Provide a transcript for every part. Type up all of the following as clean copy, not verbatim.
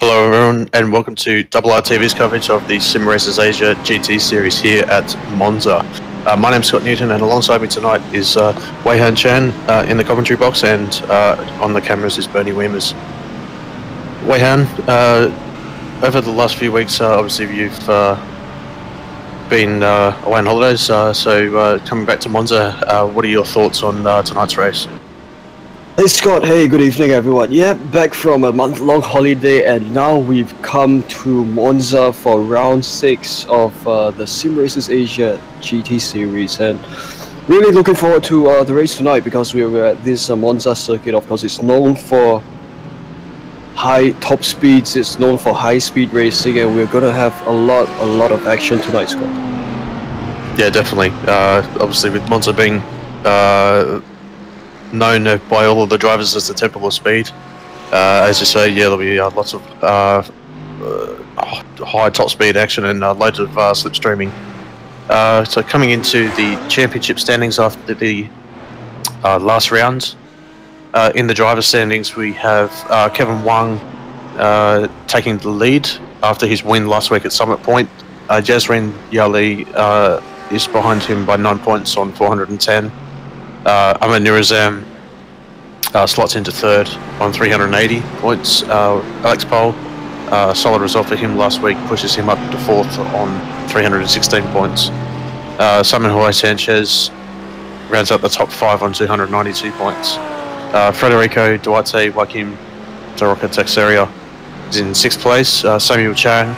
Hello everyone and welcome to RRTV's coverage of the Sim Racers Asia GT series here at Monza. My name's Scott Newton and alongside me tonight is Wei-Han Chan in the commentary box, and on the cameras is Bernie Weemers. Wei-Han, over the last few weeks obviously you've been away on holidays, so coming back to Monza, what are your thoughts on tonight's race? Hey Scott, hey, good evening everyone. Yeah, back from a month-long holiday and now we've come to Monza for round 6 of the Sim Racers Asia GT series, and really looking forward to the race tonight because we're at this Monza circuit. Of course, it's known for high top speeds, it's known for high-speed racing, and we're going to have a lot of action tonight, Scott. Yeah, definitely. Obviously with Monza being known by all of the drivers as the temple of speed. As you say, yeah, there'll be lots of high top speed action and loads of slipstreaming. So coming into the championship standings after the last round, in the driver standings we have Kevin Wang taking the lead after his win last week at Summit Point. Jasrin Yali is behind him by 9 points on 410. Ahmed Nurazam slots into third on 380 points. Alex Pohl, solid result for him last week, pushes him up to fourth on 316 points. Simon Jorge Sanchez rounds out the top 5 on 292 points. Federico Duarte Joaquim Taroca Texeria is in 6th place. Samuel Chang,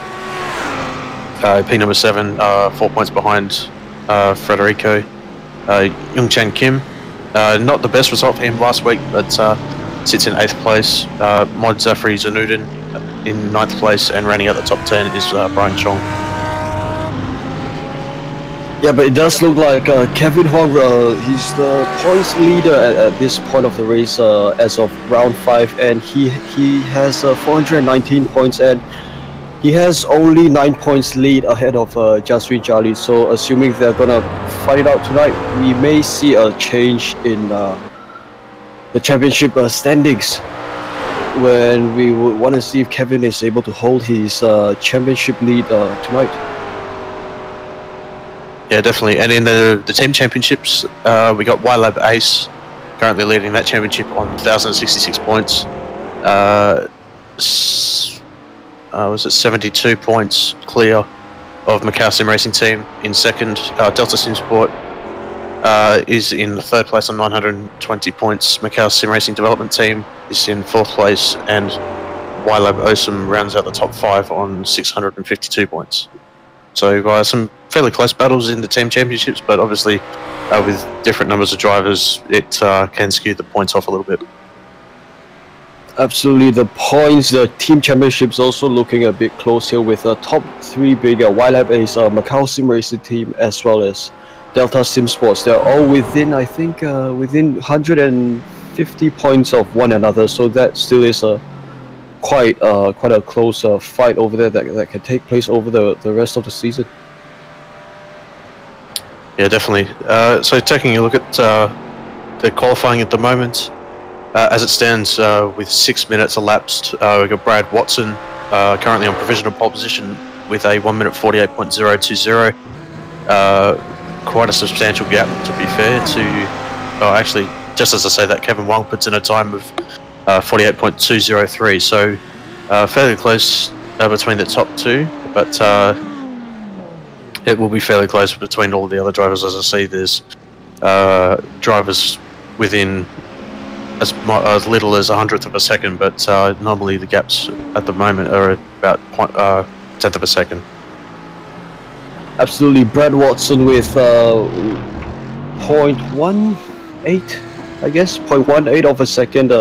P number 7, 4 points behind Federico. Young Chan Kim, not the best result for him last week, but sits in 8th place. Mod Zafri Zanudin in 9th place, and rounding out the top 10 is Brian Chong. Yeah, but it does look like Kevin Huang, he's the points leader at this point of the race as of round 5, and he has 419 points, and he has only 9 points lead ahead of Jasri Jali. So assuming they're gonna fight it out tonight, we may see a change in the championship standings, when we would want to see if Kevin is able to hold his championship lead tonight. Yeah, definitely. And in the team championships, we got YLab Ace currently leading that championship on 1,066 points. Was it 72 points clear of Macau Sim Racing Team in second. Delta Sim Sport is in 3rd place on 920 points. Macau Sim Racing Development Team is in 4th place, and YLab Osum rounds out the top 5 on 652 points. So some fairly close battles in the team championships, but obviously with different numbers of drivers, it can skew the points off a little bit. Absolutely, the points, the team championships also looking a bit close here with top 3 big YLab Ace, Macau Sim Racing Team, as well as Delta Sim Sports. They're all within, I think, within 150 points of one another. So that still is quite a close fight over there that can take place over the rest of the season. Yeah, definitely. So taking a look at the qualifying at the moment. As it stands, with 6 minutes elapsed, we've got Brad Watson currently on provisional pole position with a 1 minute 48.020. Quite a substantial gap, to be fair, to... Oh, actually, just as I say that, Kevin Wang puts in a time of 48.203, so fairly close between the top 2, but it will be fairly close between all the other drivers. As I say, there's drivers within as little as 1/100 of a second, but normally the gaps at the moment are about 1/10 of a second. Absolutely, Brad Watson with 0.18, I guess, 0.18 of a second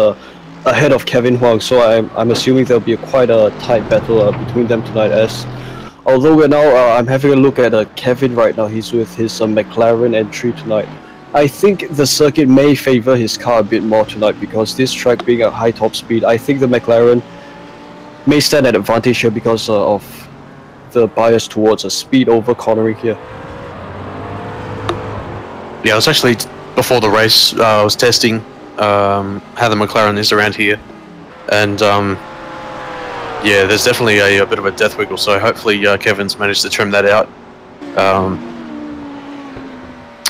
ahead of Kevin Huang. So I'm assuming there'll be quite a tight battle between them tonight. As although we're now, I'm having a look at Kevin right now. He's with his McLaren entry tonight. I think the circuit may favor his car a bit more tonight because this track being a high top speed, I think the McLaren may stand at advantage here because of the bias towards a speed over cornering here. Yeah, I was actually, before the race, I was testing how the McLaren is around here, and Yeah, there's definitely a bit of a death wiggle, so hopefully Kevin's managed to trim that out.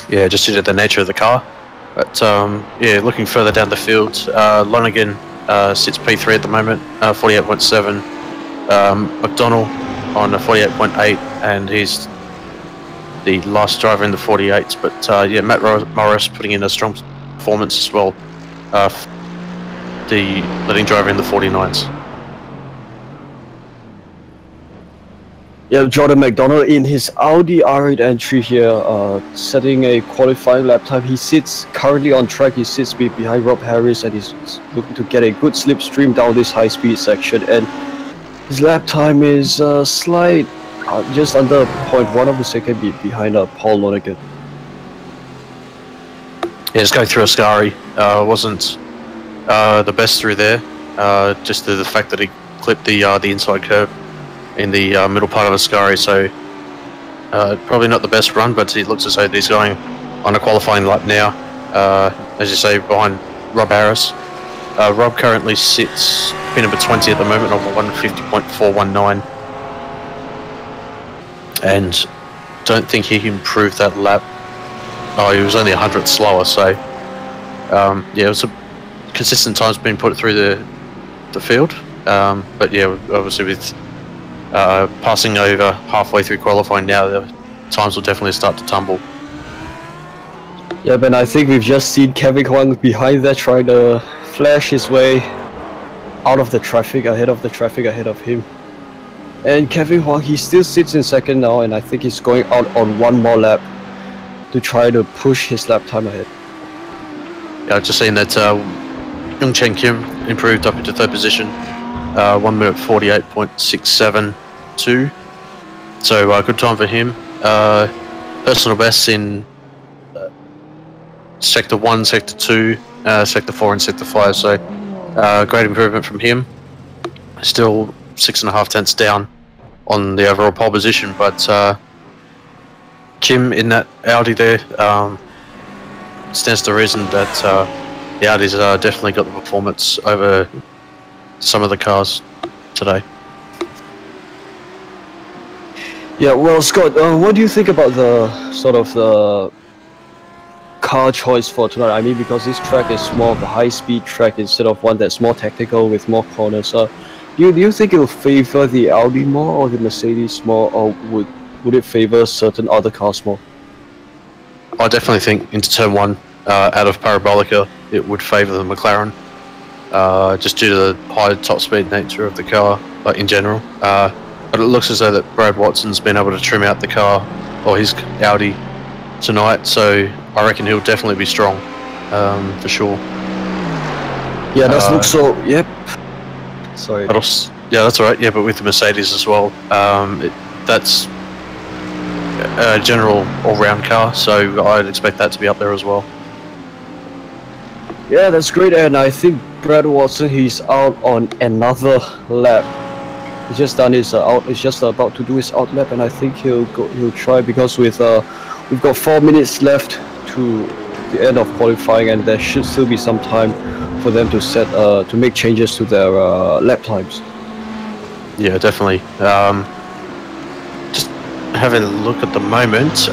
Yeah, just due to the nature of the car. But yeah, looking further down the field, Lonergan sits P3 at the moment, 48.7. McDonald on a 48.8, and he's the last driver in the 48s. But yeah, Matt Morris putting in a strong performance as well, the leading driver in the 49s. Yeah, Jordan McDonald in his Audi R8 entry here, setting a qualifying lap time. He sits currently on track. He sits behind Rob Harris, and he's looking to get a good slipstream down this high-speed section. And his lap time is slight, just under 0.1 of a second behind Paul Lonergan. Yeah, just going through Ascari wasn't the best through there, just the fact that he clipped the inside curve in the middle part of Ascari, so probably not the best run, but it looks as though he's going on a qualifying lap now, as you say, behind Rob Harris. Rob currently sits pin number 20 at the moment on 150.419, and don't think he improved that lap. Oh, he was only 100 slower, so yeah, it was a consistent times being put through the field, but yeah, obviously with passing over halfway through qualifying now, the times will definitely start to tumble. Yeah, but I think we've just seen Kevin Huang behind there trying to flash his way out of the traffic, ahead of him. And Kevin Huang, he still sits in second now, and I think he's going out on one more lap to try to push his lap time ahead. Yeah, I've just seen that Young Chen Kim improved up into third position, 1 minute 48.672. So good time for him. Personal bests in Sector 1, Sector 2, Sector 4 and Sector 5, so great improvement from him. Still 6.5 tenths down on the overall pole position, but Kim in that Audi there stands to reason that the Audis definitely got the performance over some of the cars today. Yeah, well, Scott, what do you think about the sort of the car choice for tonight? I mean, because this track is more of a high-speed track instead of one that's more technical with more corners. Do you think it will favor the Audi more or the Mercedes more, or would it favor certain other cars more? I definitely think into turn 1, out of Parabolica, it would favour the McLaren, just due to the high top speed nature of the car, like in general. But it looks as though that Brad Watson's been able to trim out the car, or his Audi, tonight, so I reckon he'll definitely be strong, for sure. Yeah, that looks so. Yep. Sorry. Yeah, that's alright. Yeah, but with the Mercedes as well, that's a general all-round car, so I'd expect that to be up there as well. Yeah, that's great, and I think Brad Watson, he's out on another lap. He's just done his out. He's just about to do his out lap, and I think he'll try, because we've got 4 minutes left to the end of qualifying, and there should still be some time for them to make changes to their lap times. Yeah, definitely. Just having a look at the moment,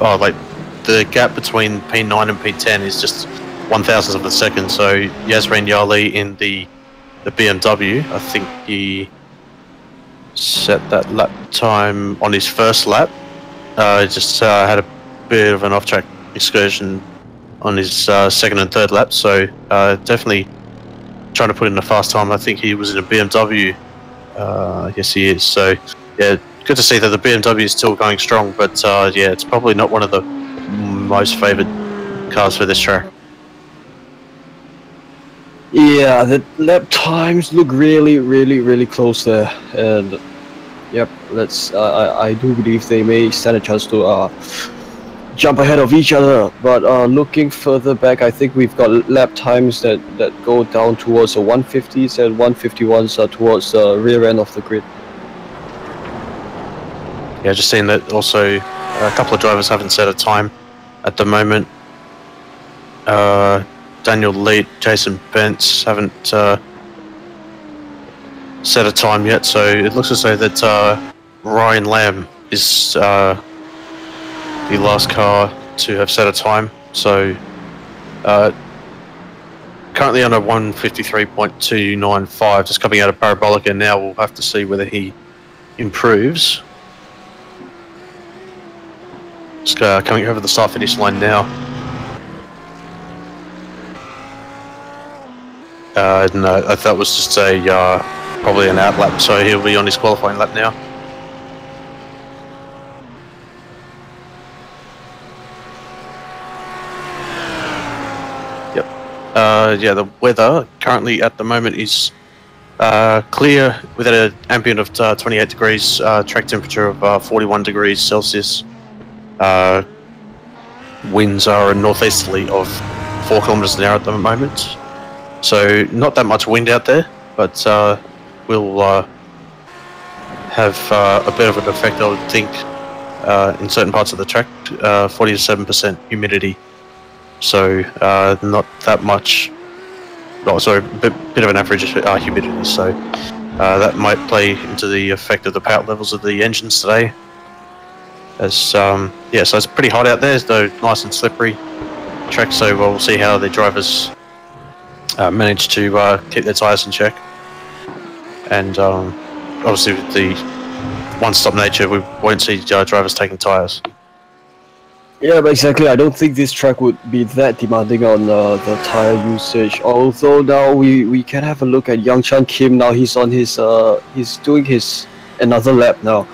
like the gap between P9 and P10 is just 1,000th of a second. So Yasmin Yali in the BMW, I think he set that lap time on his first lap. Just had a bit of an off-track excursion on his second and third lap, so definitely trying to put in a fast time. I think he was in a BMW. Yes, he is. So yeah, good to see that the BMW is still going strong, but yeah, it's probably not one of the most favoured cars for this track. Yeah, the lap times look really close there, and yep, I do believe they may stand a chance to jump ahead of each other. But looking further back, I think we've got lap times that go down towards the 150s and 151s towards the rear end of the grid. Yeah, just seeing that also a couple of drivers haven't set a time at the moment. Daniel Leet, Jason Bentz haven't set a time yet, so it looks as though that Ryan Lamb is the last car to have set a time. So currently on a 1:53.295, just coming out of Parabolica now. We'll have to see whether he improves. Just coming over the start-finish line now. No, I thought it was just a probably an out lap, so he'll be on his qualifying lap now. Yep. Yeah, the weather currently at the moment is clear with an ambient of 28 degrees, track temperature of 41 degrees Celsius. Winds are a northeasterly of 4 kilometers an hour at the moment. So not that much wind out there, but will have a bit of an effect, I would think, in certain parts of the track. 47% humidity, so not that much. Oh, sorry, bit of an average humidity. So that might play into the effect of the power levels of the engines today. As yeah, so it's pretty hot out there, though nice and slippery track. So we'll see how the drivers manage to keep their tyres in check, and obviously with the one-stop nature, we won't see drivers taking tyres. Yeah, but exactly. I don't think this track would be that demanding on the tyre usage. Although now we can have a look at Youngchan Kim. Now he's on his he's doing his another lap now,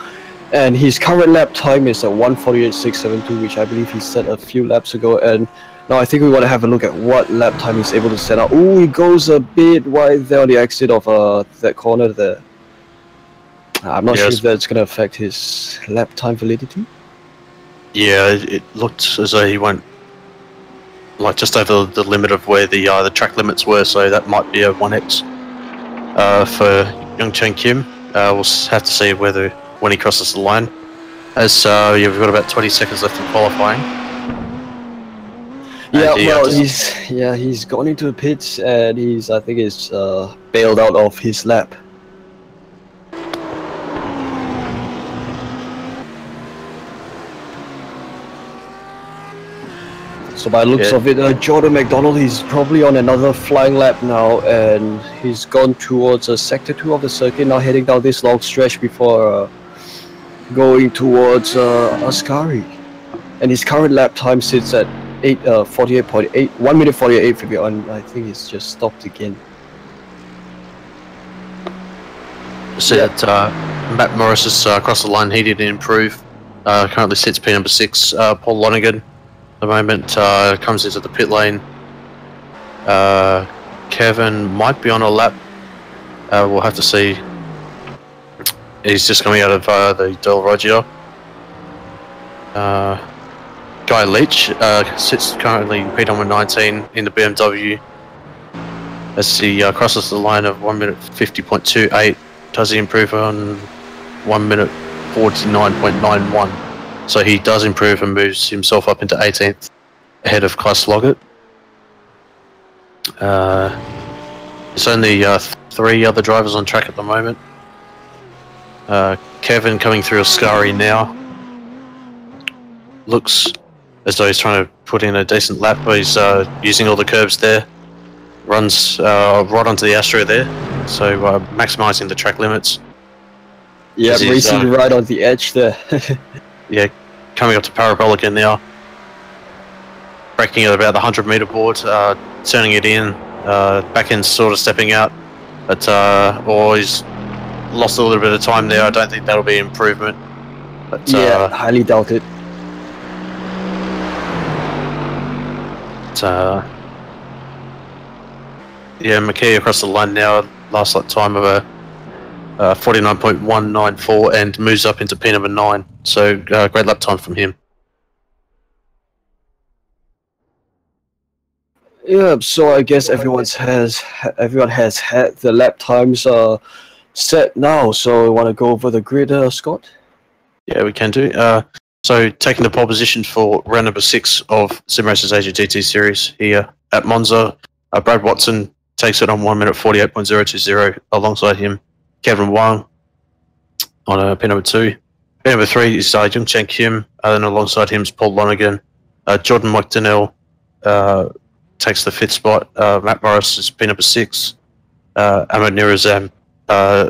and his current lap time is at 1:48.672, which I believe he set a few laps ago. And now I think we want to have a look at what lap time he's able to set up. Oh, he goes a bit wide there on the exit of that corner there. I'm not sure if that's going to affect his lap time validity. Yeah, it looked as though he went like just over the limit of where the track limits were, so that might be a 1x for Youngchan Kim. We'll have to see whether when he crosses the line. As yeah, we've got about 20 seconds left in qualifying. Yeah, well, he's gone into the pits, and I think he's bailed out of his lap. So by the looks of it, Jordan McDonald, he's probably on another flying lap now, and he's gone towards Sector 2 of the circuit, now heading down this long stretch before going towards Ascari. And his current lap time sits at 48.8, 1 minute 48, and I think he's just stopped again. So that Matt Morris has crossed the line. He didn't improve. Currently sits P number 6, Paul Lonergan. At the moment comes into the pit lane. Kevin might be on a lap. We'll have to see. He's just coming out of the Del Roggio. Guy Leach sits currently P number 19 in the BMW. As he crosses the line of 1 minute 50.28, does he improve on 1 minute 49.91? So he does improve and moves himself up into 18th, ahead of Klaus Loggett. There's only 3 other drivers on track at the moment. Kevin coming through Ascari now. Looks as though he's trying to put in a decent lap, but he's using all the curbs there. Runs right onto the Astra there, so maximising the track limits. Yeah, racing right on the edge there. Yeah, coming up to Parabolica now. Braking at about the 100-metre board, turning it in, back end sort of stepping out, but or he's lost a little bit of time there. I don't think that'll be an improvement. But, yeah, highly doubt it. Yeah, McKee across the line now, last lap time of a 49.194, and moves up into P number 9. So great lap time from him. Yeah, so I guess everyone has had the lap times set now. So we want to go over the grid, Scott? Yeah, we can do. So taking the pole position for round number 6 of Sim Racers Asia GT Series here at Monza, Brad Watson takes it on 1 minute 48.020 alongside him. Kevin Wang on pin number 2. Pin number 3 is Jung Chen Kim, and alongside him is Paul Lonergan. Jordan McDonnell takes the 5th spot. Matt Morris is pin number 6. Ahmed Nirazam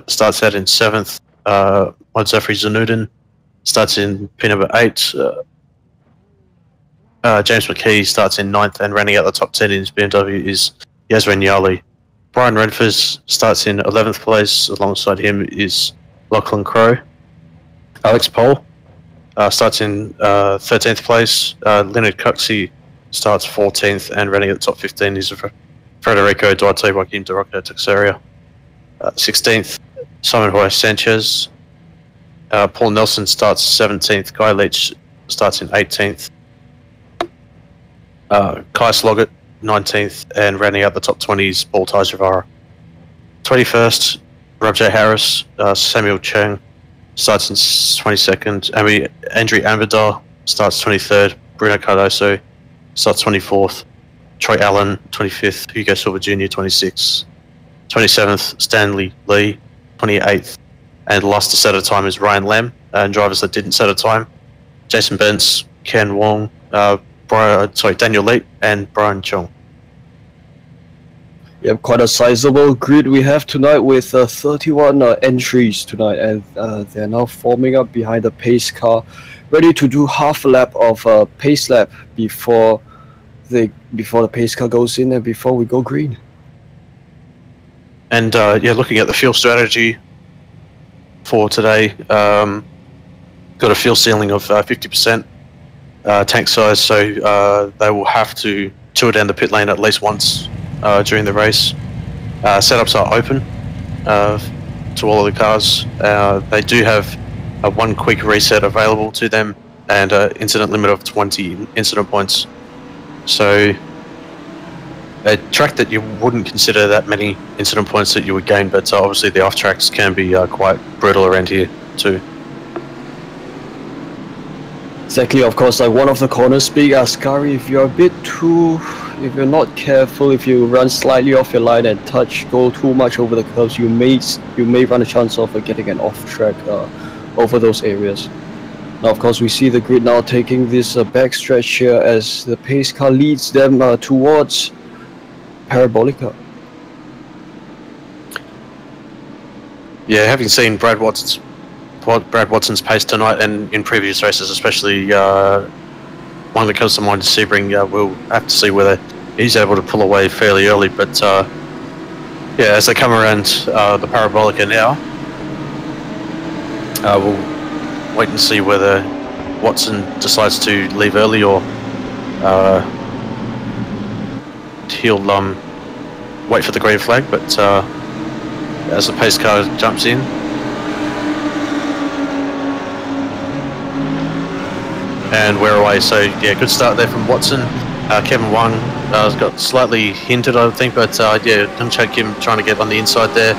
starts out in 7th. Modzafri Zanudin starts in pin number 8. James McKee starts in 9th, and rounding out the top 10 in his BMW is Yasmin Yali. Brian Renfers starts in 11th place. Alongside him is Lachlan Crowe. Alex Pohl starts in 13th place. Leonard Cuxey starts 14th, and running at the top 15 is Federico Duarte Joaquim de Roca Texeria. 16th, Simon Hoy Sanchez. Paul Nelson starts 17th. Guy Leach starts in 18th. Kai Sloggett 19th, and rounding out the top 20 is Paul Tajavara. 21st, Rob J. Harris. Samuel Cheng starts in 22nd. Andrew Ambadar starts 23rd. Bruno Cardoso starts 24th. Troy Allen 25th. Hugo Silva Jr. 26th. 27th, Stanley Lee 28th. And last to set a time is Ryan Lam. And drivers that didn't set a time: Jason Bentz, Ken Wong, Daniel Lee, and Brian Chong. Yeah, quite a sizable grid we have tonight with 31 entries tonight, and they're now forming up behind the pace car, ready to do half a lap of pace lap before the pace car goes in and before we go green. And yeah, looking at the fuel strategy for today, got a fuel ceiling of 50% tank size, so they will have to tour down the pit lane at least once during the race. Setups are open to all of the cars. They do have one quick reset available to them, and an incident limit of 20 incident points. So a track that you wouldn't consider that many incident points that you would gain, but obviously the off tracks can be quite brutal around here too. Exactly, of course, like one of the corners, Big Ascari, if you're not careful, if you run slightly off your line and go too much over the curves, you may run a chance of getting an off track over those areas. Now, of course, we see the grid now taking this back stretch here as the pace car leads them towards Parabolica. Yeah, having seen Brad Watson's pace tonight and in previous races, especially one that comes to mind is Sebring, we'll have to see whether he's able to pull away fairly early. But yeah, as they come around the Parabolica now, we'll wait and see whether Watson decides to leave early or he'll wait for the green flag. But as the pace car jumps in, and we're away. So yeah, good start there from Watson. Kevin Wang has got slightly hindered, I think, but yeah, Dungchan Kim trying to get on the inside there.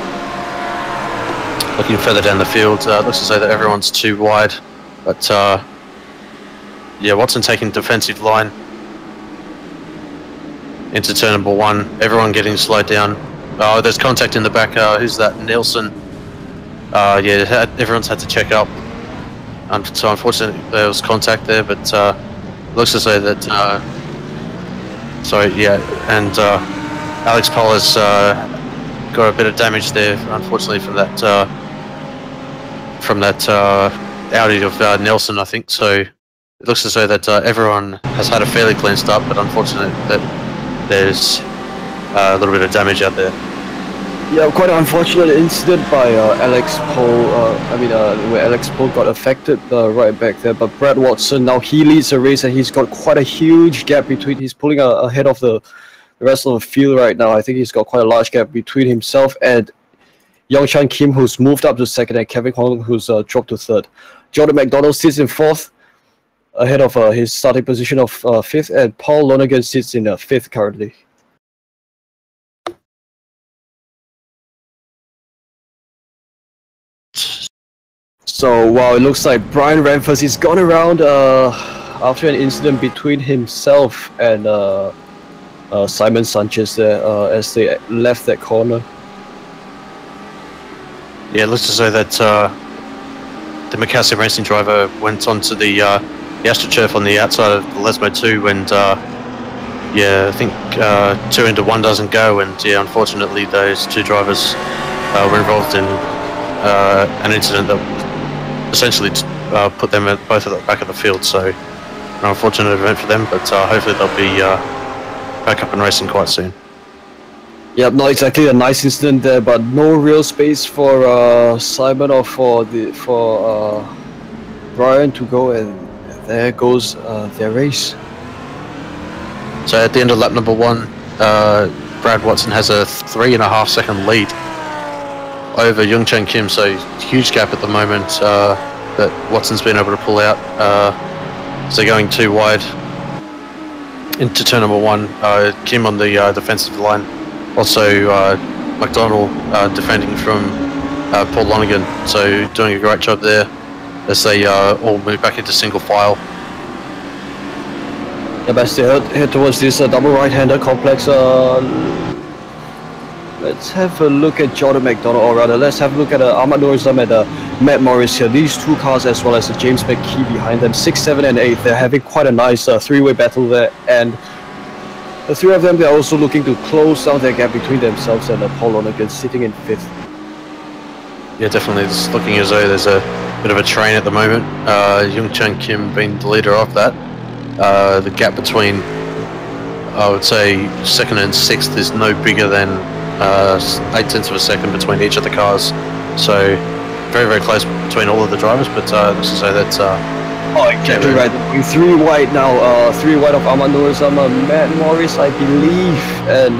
Looking further down the field, looks as though that everyone's too wide, but yeah, Watson taking defensive line into turn number 1. Everyone getting slowed down. Oh, there's contact in the back. Who's that? Nelson. Yeah, everyone's had to check up. So unfortunately there was contact there, but looks as though that so yeah, and Alex Pohl has got a bit of damage there, unfortunately, from that outage of Nelson, I think. So it looks as though that everyone has had a fairly clean start, but unfortunately that there's a little bit of damage out there. Yeah, quite an unfortunate incident by Alex Pohl. Where Alex Pohl got affected right back there. But Brad Watson, now he leads the race, and he's got quite a huge gap between. He's pulling ahead of the rest of the field right now. I think he's got quite a large gap between himself and Youngchan Kim, who's moved up to 2nd, and Kevin Hong, who's dropped to 3rd. Jordan McDonald sits in 4th, ahead of his starting position of 5th, and Paul Lonergan sits in 5th currently. So, wow, it looks like Brian Ramphers is gone around after an incident between himself and Simon Sanchez there as they left that corner. Yeah, it looks as though that the Macassim racing driver went onto the AstroTurf on the outside of the Lesmo 2, and yeah, I think 2 into 1 doesn't go, and yeah, unfortunately those two drivers were involved in an incident that essentially put them at both at the back of the field. So an unfortunate event for them, but hopefully they'll be back up and racing quite soon. Yeah, not exactly a nice incident there, but no real space for Simon or for Brian to go, and there goes their race. So at the end of lap number 1, Brad Watson has a 3.5 second lead over Youngchan Kim, so huge gap at the moment that Watson's been able to pull out. So going too wide into turn number 1, Kim on the defensive line. Also, McDonald defending from Paul Lonergan, so doing a great job there as they all move back into single file. Yeah, as they head towards this double right-hander complex, let's have a look at Jordan McDonald, or rather, let's have a look at Ahmad Nourizam and Matt Morris here. These two cars, as well as James McKee behind them, 6, 7, and 8. They're having quite a nice three-way battle there, and the three of them, they're also looking to close down their gap between themselves and Paul Lonergan sitting in 5th. Yeah, definitely. It's looking as though there's a bit of a train at the moment. Youngchan Kim being the leader of that. The gap between, I would say, 2nd and 6th is no bigger than 0.8 of a second between each of the cars. So very, very close between all of the drivers, but looks as though that's exactly right. 3 wide now, 3 wide of Ahmad Nourizam, Matt Morris, I believe, and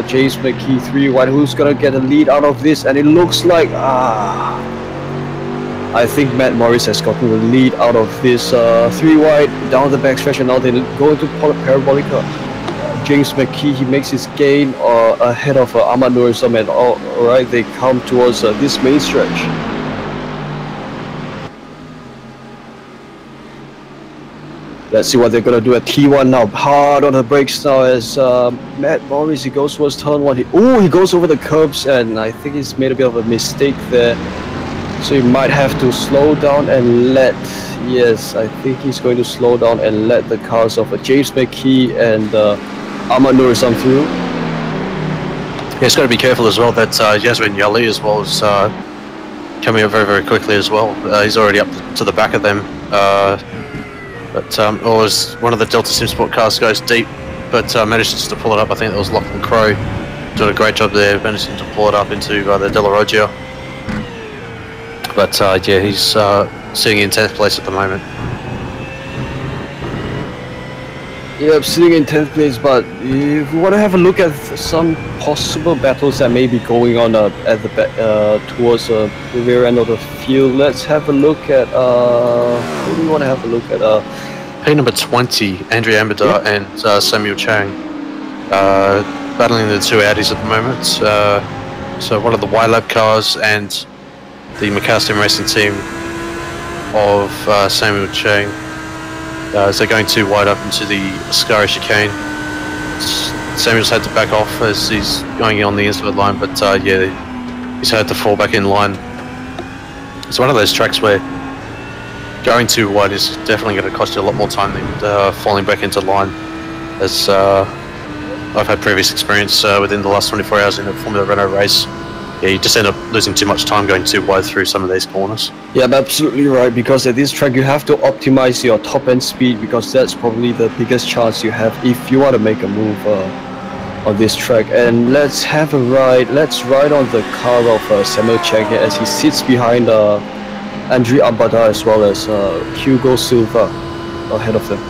James McKee 3 wide. Who's gonna get a lead out of this? And it looks like I think Matt Morris has gotten the lead out of this 3 wide down the backstretch, and now they go into Parabolica. James McKee, he makes his gain ahead of Ahmad Nourizam, and all right, they come towards this main stretch. Let's see what they're gonna do at T1 now. Hard on the brakes now as Matt Morris, he goes towards turn 1. He goes over the curbs, and I think he's made a bit of a mistake there. So he might have to slow down and let, yes, I think he's going to slow down and let the cars of James McKee and Ahmad Nourizam through. Yeah, he's got to be careful as well that Yasmin Yali as well is coming up very, very quickly as well. He's already up to the back of them. But as one of the Delta Sim Sport cars goes deep, but manages to pull it up. I think that was Lachlan Crowe doing a great job there, managing to pull it up into the De La Roggia. But yeah, he's sitting in 10th place at the moment. Yeah, sitting in 10th place, but if you want to have a look at some possible battles that may be going on at the towards the rear end of the field, let's have a look at who do we want to have a look at? P number 20, Andrea Amador and Samuel Chang, battling the two Audis at the moment. So one of the Y-Lab cars and the Macassim racing team of Samuel Chang. As they're going too wide up into the Ascari chicane. Samuel's had to back off as he's going on the inside line, but yeah, he's had to fall back in line. It's one of those tracks where going too wide is definitely going to cost you a lot more time than falling back into line, as I've had previous experience within the last 24 hours in a Formula Renault race. Yeah, you just end up losing too much time going too wide through some of these corners. Yeah, absolutely right, because at this track you have to optimize your top end speed, because that's probably the biggest chance you have if you want to make a move on this track. And let's have a ride. Let's ride on the car of Samuel Chang here as he sits behind Andre Abada as well as Hugo Silva ahead of them.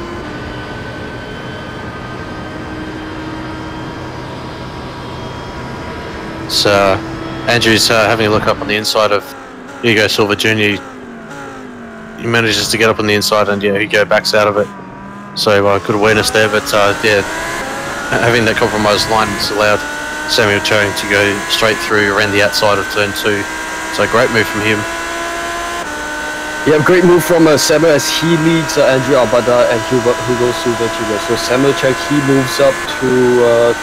So Andrew's having a look up on the inside of Hugo Silva Jr. He manages to get up on the inside, and yeah, Hugo backs out of it. So good awareness there, but yeah, having that compromised line has allowed Samuel Chang to go straight through around the outside of turn 2. So great move from him. Yeah, great move from Samuel as he leads Andrea Abada and Hugo Silva Jr. So Samuel Chang, he moves up to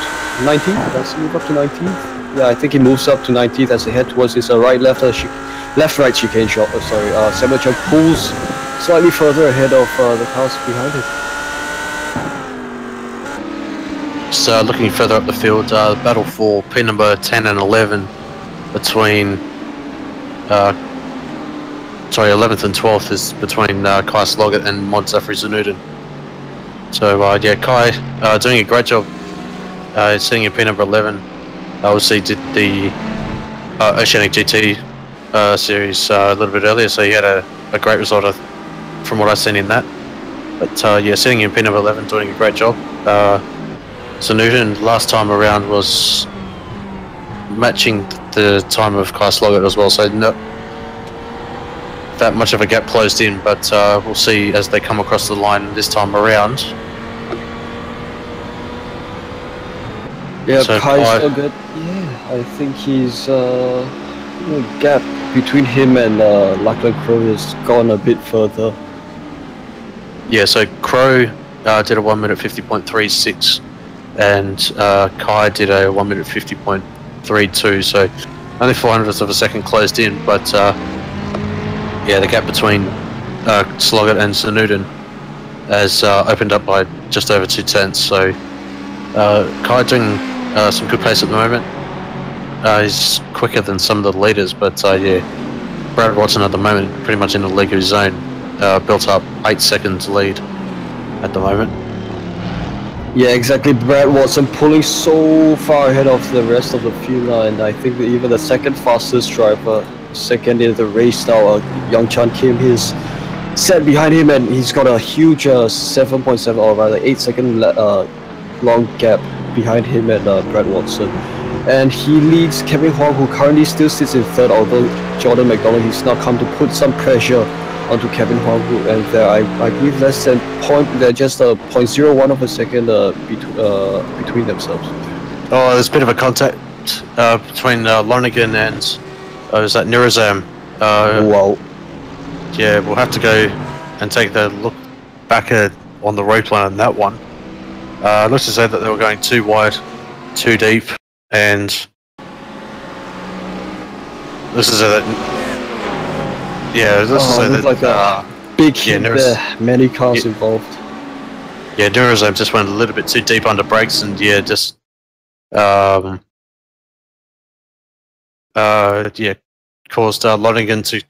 19th. Does he move up to 19th? Yeah, I think he moves up to 19th as they head towards his left-right chicane shot. Samuel Chung pulls slightly further ahead of the cars behind him. So looking further up the field, battle for P number 10 and 11 between 11th and 12th is between Kai Sloggett and Mod Zafri Zanudin. So yeah, Kai doing a great job sitting in P number 11. Obviously did the Oceania GT series a little bit earlier, so he had a great result from what I've seen in that. But yeah, sitting in P number 11, doing a great job. Zanudin last time around was matching the time of Kai Sloggett as well, so not that much of a gap closed in, but we'll see as they come across the line this time around. Yeah, so Kai's so good. Yeah, I think he's the gap between him and Lachlan Crowe has gone a bit further. Yeah, so Crowe did a 1 minute 50.36 and Kai did a 1 minute 50.32, so only 0.04 of a second closed in, but yeah, the gap between Sloggett and Zanudin has opened up by just over 2/10, so Kai doing some good pace at the moment. He's quicker than some of the leaders, but yeah, Brad Watson at the moment pretty much in the league of his own, built up 8 seconds lead at the moment. Yeah, exactly. Brad Watson pulling so far ahead of the rest of the field now, and I think that even the second fastest driver, second in the race now, Young Chan Kim, is set behind him, and he's got a huge 7.7 or rather 8 second long gap behind him and Brad Watson. And he leads Kevin Huang, who currently still sits in third, although Jordan McDonald, he's now come to put some pressure onto Kevin Huang, and they're, I believe, less than they're just 0.01 of a second between themselves. Oh, there's a bit of a contact between Lonergan and is that Nirazam? Wow. Yeah, we'll have to go and take the look back on the replay on that one. Looks to say that they were going too wide, too deep, and this is that. Yeah, this is that. Like a big hit there. Many cars involved. Yeah, Nirazam just went a little bit too deep under brakes, and yeah, just yeah, caused Lonergan to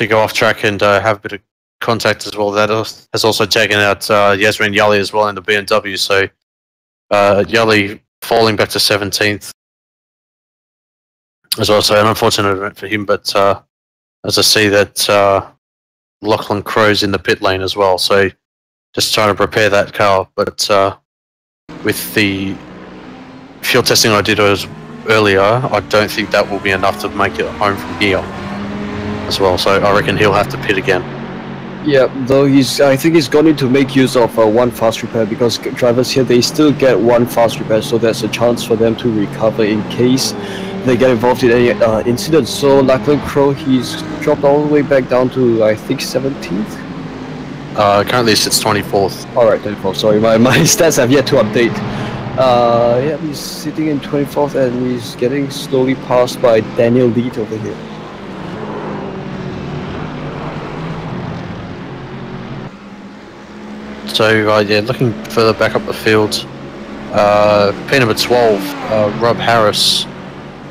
go off track and have a bit of contact as well. That has also taken out Yasmin Yali as well in the BMW. So Yali falling back to 17th as well. So an unfortunate event for him. But as I see that Lachlan Crowe's in the pit lane as well. So just trying to prepare that car. But with the fuel testing I did earlier, I don't think that will be enough to make it home from here as well. So I reckon he'll have to pit again. Yeah, though I think he's going to make use of one fast repair, because drivers here, they still get one fast repair, so there's a chance for them to recover in case they get involved in any incident. So Lachlan Crowe, he's dropped all the way back down to, I think, 17th? Currently he sits 24th. Alright, 24th, sorry, my stats have yet to update. Yeah, he's sitting in 24th and he's getting slowly passed by Daniel Lead over here. So yeah, looking further back up the field, P number 12, Rob Harris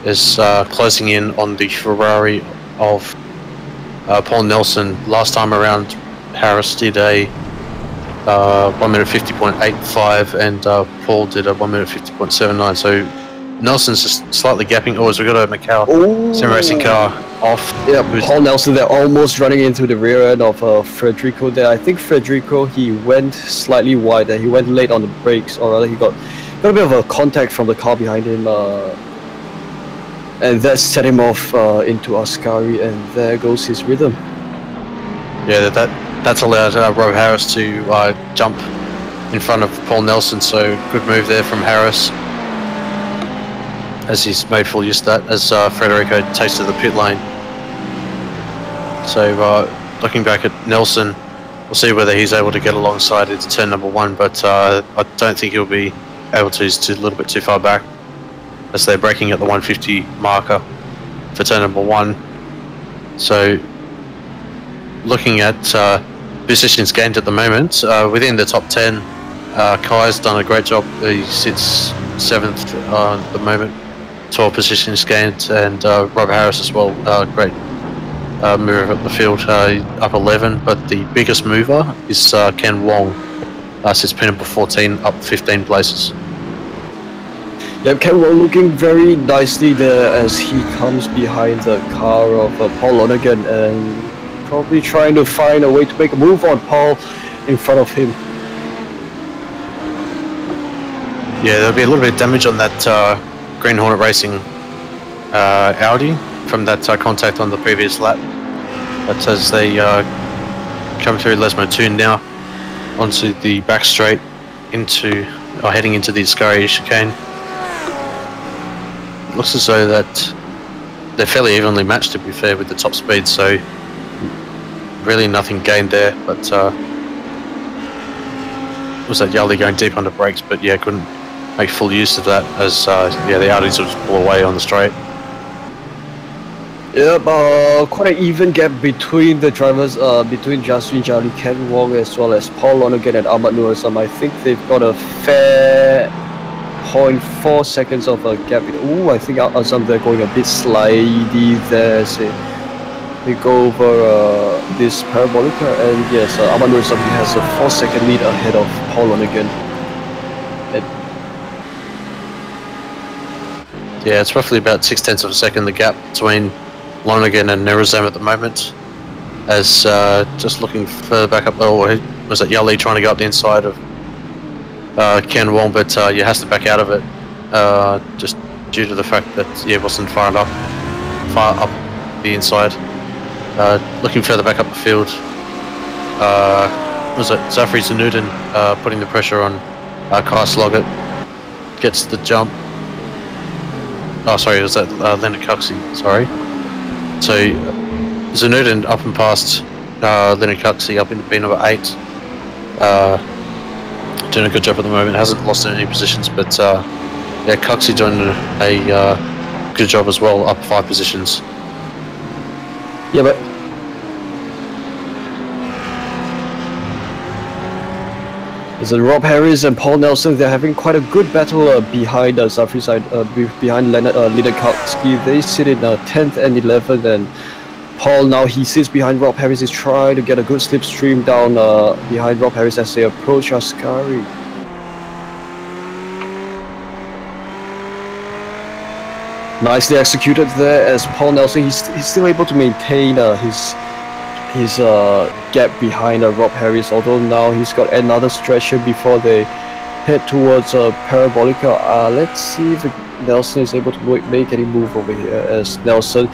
is closing in on the Ferrari of Paul Nelson. Last time around, Harris did a 1 minute 50.85 and Paul did a 1 minute 50.79. So Nelson's just slightly gapping. Oh, as we got a Macau sim racing car off. Yeah, Paul Nelson, they're almost running into the rear end of Federico there. I think Federico, he went slightly wide there. He went late on the brakes, or rather he got a bit of a contact from the car behind him. And that set him off into Ascari, and there goes his rhythm. Yeah, that's allowed Rob Harris to jump in front of Paul Nelson, so good move there from Harris, as he's made full use of that as Federico takes to the pit lane. So looking back at Nelson, we'll see whether he's able to get alongside into turn number 1, but I don't think he'll be able to. He's a little bit too far back. as they're braking at the 150 marker for turn number 1. So looking at positions gained at the moment, within the top 10, Kai's done a great job. He sits 7th at the moment, 12 positions gained, and Rob Harris as well, great mover up the field, up 11, but the biggest mover is Ken Wong, sits pin number 14, up 15 places. Yeah, Ken Wong looking very nicely there as he comes behind the car of Paul Lonergan and probably trying to find a way to make a move on Paul in front of him. Yeah, there'll be a little bit of damage on that Green Hornet Racing Audi from that contact on the previous lap. But as they come through Lesmo 2 now onto the back straight into, or heading into the Scurry chicane. Looks as though that they're fairly evenly matched, to be fair, with the top speed, so really nothing gained there. But was that Yali going deep on the brakes, but yeah, couldn't make full use of that as yeah, the Audis will just pull away on the straight. Yep, quite an even gap between the drivers, between Jaswin Jali, Ken Wong, as well as Paul Lonergan and Ahmad Nurazam. I think they've got a fair 0.4 seconds of a gap. Ooh, I think Azam they're going a bit slidey there. So they go over this parabolica, and yes, Ahmad Nurazam has a 4-second lead ahead of Paul Lonergan. Yeah, it's roughly about 0.6 of a second, the gap between Lonergan and Nurazam at the moment. As just looking further back up, or was it Yali trying to go up the inside of Ken Wong, but yeah, has to back out of it just due to the fact that yeah, it wasn't far up the inside. Looking further back up the field, was it Zafri Zanuddin putting the pressure on Kai Sloggett, gets the jump. Oh, sorry, it was that Leonard Cuxey, sorry. So Zanuddin up and past Leonard Cuxey up into B number 8. Doing a good job at the moment, hasn't lost any positions, but yeah, Cuxey doing a good job as well, up 5 positions. Yeah, but so Rob Harris and Paul Nelson, they're having quite a good battle behind Zafri side, behind Leonard Kutsky. They sit in 10th and 11th, and Paul now he sits behind Rob Harris. He's trying to get a good slipstream down behind Rob Harris as they approach Ascari. Nicely executed there as Paul Nelson. He's still able to maintain his gap behind Rob Harris, although now he's got another stretch before they head towards Parabolica. Let's see if Nelson is able to make any move over here as Nelson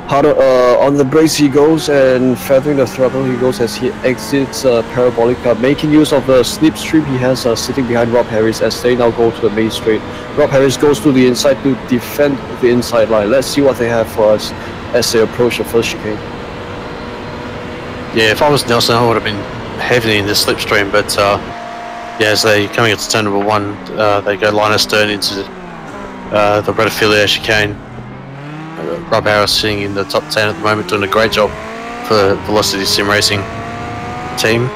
harder on the brakes he goes, and feathering the throttle he goes as he exits Parabolica, making use of the slipstream he has sitting behind Rob Harris as they now go to the main straight. Rob Harris goes to the inside to defend the inside line. Let's see what they have for us as they approach the first chicane. Yeah, if I was Nelson, I would have been heavily in the slipstream, but yeah, as they coming into turn number 1, they go line astern into the Red Affiliate chicane. Rob Harris sitting in the top 10 at the moment, doing a great job for the Velocity Sim Racing team.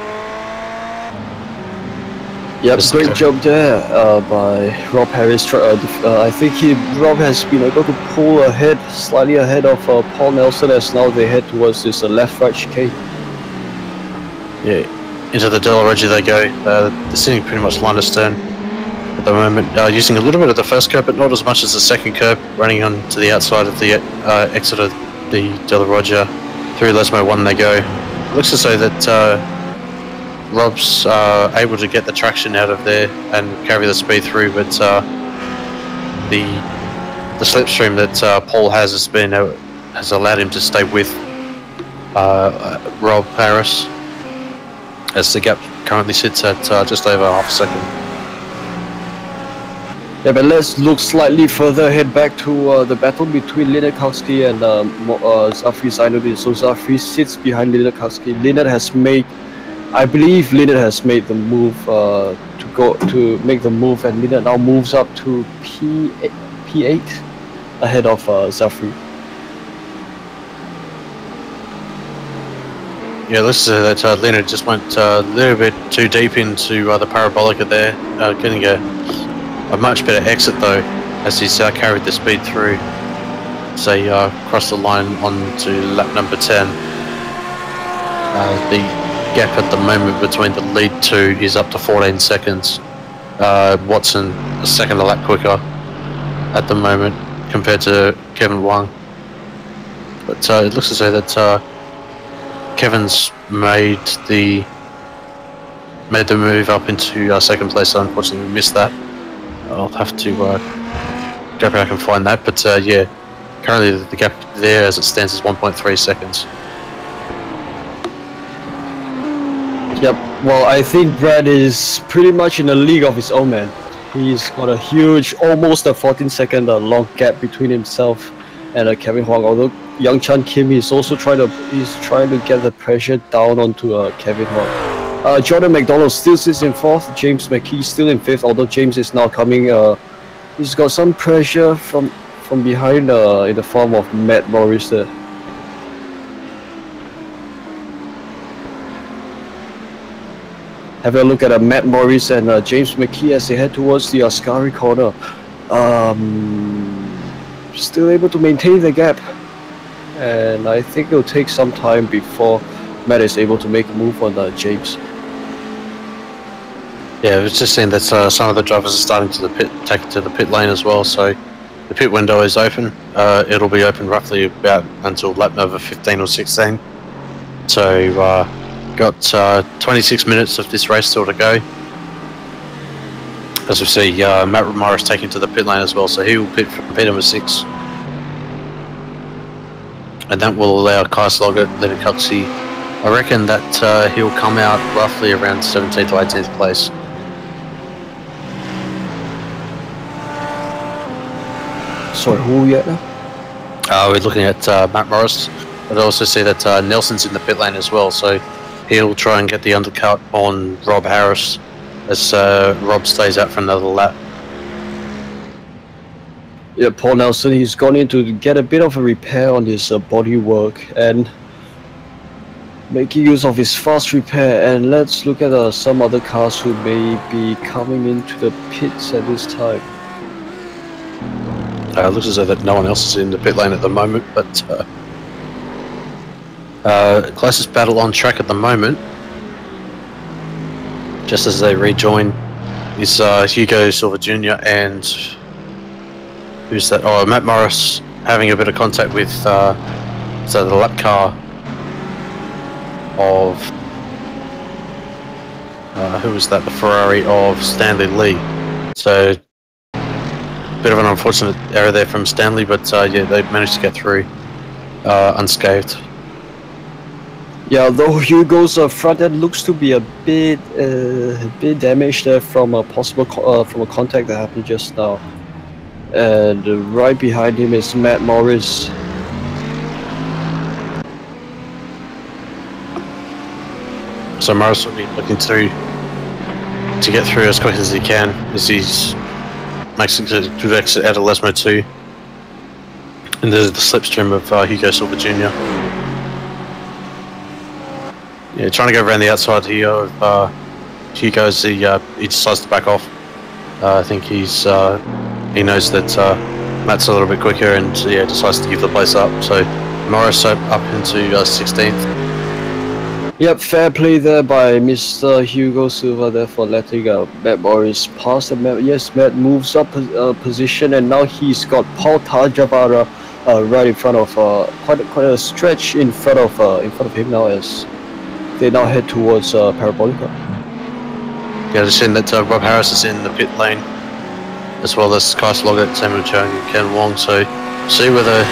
Yep, great job there by Rob Harris. I think Rob has been able to pull ahead, slightly ahead of Paul Nelson as now they head towards this left-right chicane. Yeah, into the Del Reggie they go. They're sitting pretty much line astern at the moment, using a little bit of the first curb, but not as much as the second curb, running on to the outside of the exit of the Del Roger. Through Lesmo 1 they go. Looks as though that Rob's able to get the traction out of there and carry the speed through, but the slipstream that Paul has allowed him to stay with Rob Harris, as the gap currently sits at just over half a second. Yeah, but let's look slightly further ahead back to the battle between Leonard Kutsky and Zafri Zainuddin. So Zafri sits behind Leonard Kutsky. I believe Leonard has made the move to make the move, and Leonard now moves up to P8 ahead of Zafri. Yeah, let's say that Leonard just went a little bit too deep into the parabolica there, getting a much better exit though, as he's carried the speed through. So crossed the line onto lap number 10. The gap at the moment between the lead two is up to 14 seconds. Watson a second a lap quicker at the moment compared to Kevin Wang. But it looks as though that Kevin's made the move up into second place. So unfortunately, we missed that. I'll have to go back and find that. But yeah, currently the gap there as it stands is 1.3 seconds. Yep. Well, I think Brad is pretty much in a league of his own, man. He's got a huge, almost a 14-second long gap between himself and Kevin Huang. Although Yang Chan Kim is also trying to get the pressure down onto Kevin Huang. Jordan McDonald still sits in 4th. James McKee still in 5th. Although James is now coming. He's got some pressure from behind in the form of Matt Morris there. Have a look at Matt Morris and James McKee as they head towards the Ascari corner. Still able to maintain the gap, and I think it'll take some time before Matt is able to make a move on James. Yeah, I was just saying that some of the drivers are starting to take it to the pit lane as well. So the pit window is open. It'll be open roughly about until lap number 15 or 16. So got 26 minutes of this race still to go. As we see, Matt Morris taking to the pit lane as well, so he will pit from pit number 6. And that will allow Kai Sloggett, Leonard Coxey. I reckon that he'll come out roughly around 17th or 18th place. Sorry, who are we at now? We're looking at Matt Morris. But I also see that Nelson's in the pit lane as well, so he'll try and get the undercut on Rob Harris as Rob stays out for another lap. Yeah, Paul Nelson, he's gone in to get a bit of a repair on his body work and making use of his fast repair. And let's look at some other cars who may be coming into the pits at this time. Looks as though that no one else is in the pit lane at the moment, but closest battle on track at the moment, just as they rejoin, is Hugo Silva Jr. and who's that? Oh, Matt Morris having a bit of contact with so the lap car of who was that? The Ferrari of Stanley Lee. So bit of an unfortunate error there from Stanley, but yeah, they managed to get through unscathed. Yeah, though Hugo's front end looks to be a bit damaged there from a possible from a contact that happened just now. And right behind him is Matt Morris. So Morris will be looking to get through as quick as he can, as he's makes a good exit out of Lesmo 2. And there's the slipstream of Hugo Silva Jr. Yeah, trying to go around the outside here of Hugo's. He decides to back off. I think he knows that Matt's a little bit quicker, and yeah, decides to give the place up. So Morris up into 16th. Yep, fair play there by Mr. Hugo Silva there for letting Matt Morris pass. Yes, Matt moves up position, and now he's got Paul Tarjavara right in front of quite a stretch in front of him now as they now head towards Parabolica. Yeah, just seeing that Rob Harris is in the pit lane, as well as Kai Sloggett, Samuel Chung, and Ken Wong. So see whether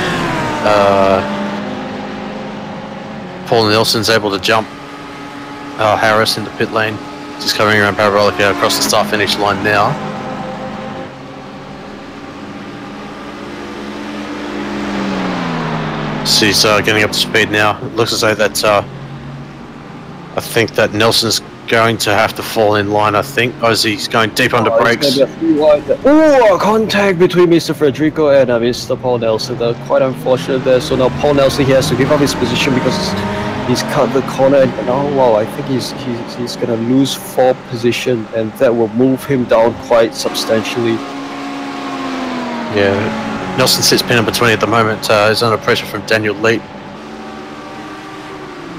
Paul Nelson's able to jump Harris in the pit lane. Just coming around Parabolica across the start-finish line now. So he's getting up to speed now. It looks as though that I think that Nelson's going to have to fall in line, I think, as he's going deep under brakes. Oh, contact between Mr. Federico and Mr. Paul Nelson. Quite unfortunate there. So now Paul Nelson, he has to give up his position because he's cut the corner. And now, wow, I think he's gonna lose 4th position, and that will move him down quite substantially. Yeah, Nelson sits pin number 20 at the moment. He's under pressure from Daniel Leet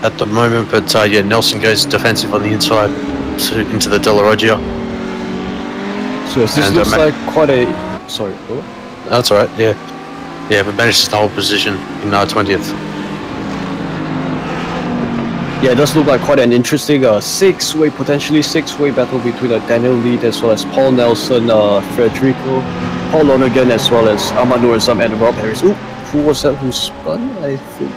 at the moment, but yeah, Nelson goes defensive on the inside into the Della Roggia. So this looks like quite a... Sorry, what? That's alright, yeah. Yeah, but manages to hold position in 20th. Yeah, it does look like quite an interesting potentially six-way battle between Daniel Leet as well as Paul Nelson, Federico, Paul Lonergan, as well as Ahmad Nourizam and Rob Harris. Ooh, who was that who spun, I think?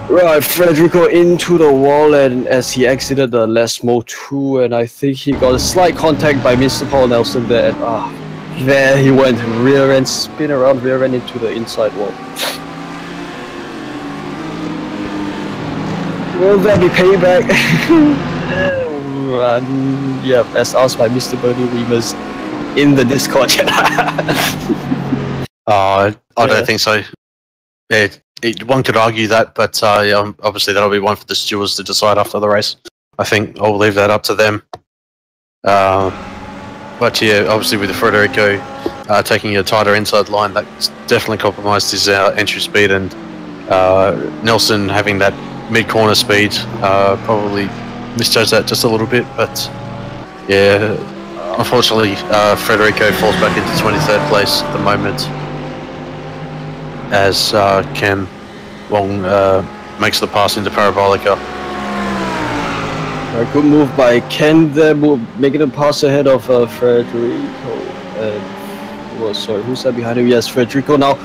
Right, Federico into the wall, and as he exited the Lesmo 2, and I think he got a slight contact by Mr. Paul Nelson there, and there he went, rear end, spin around, rear end into the inside wall. Will there be payback? Yeah, as asked by Mr. Bernie Remus in the Discord chat. I don't think so. Yeah, one could argue that, but yeah, obviously that'll be one for the stewards to decide after the race. I think I'll leave that up to them. But yeah, obviously with Federico taking a tighter inside line, that's definitely compromised his entry speed, and Nelson having that mid-corner speed probably misjudged that just a little bit. But yeah, unfortunately Federico falls back into 23rd place at the moment, as Cam Wong makes the pass into Parabolica. A good move by Ken there, making a pass ahead of Federico. Sorry, who's that behind him? Yes, Federico now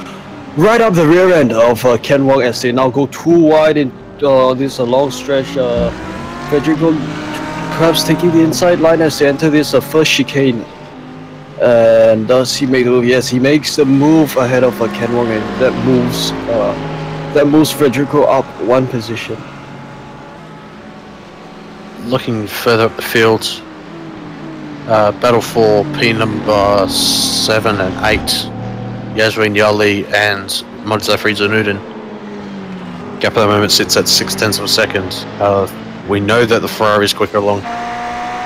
right up the rear end of Ken Wong as they now go too wide in this long stretch. Federico perhaps taking the inside line as they enter this first chicane. And does he make the move? Yes, he makes the move ahead of Ken Wong, and that moves Federico up 1 position. Looking further up the field, battle for P number 7 and 8, Yasmin Yali and Modzafri Zanudin. Gap at the moment sits at 0.6 of a second. We know that the Ferrari is quicker along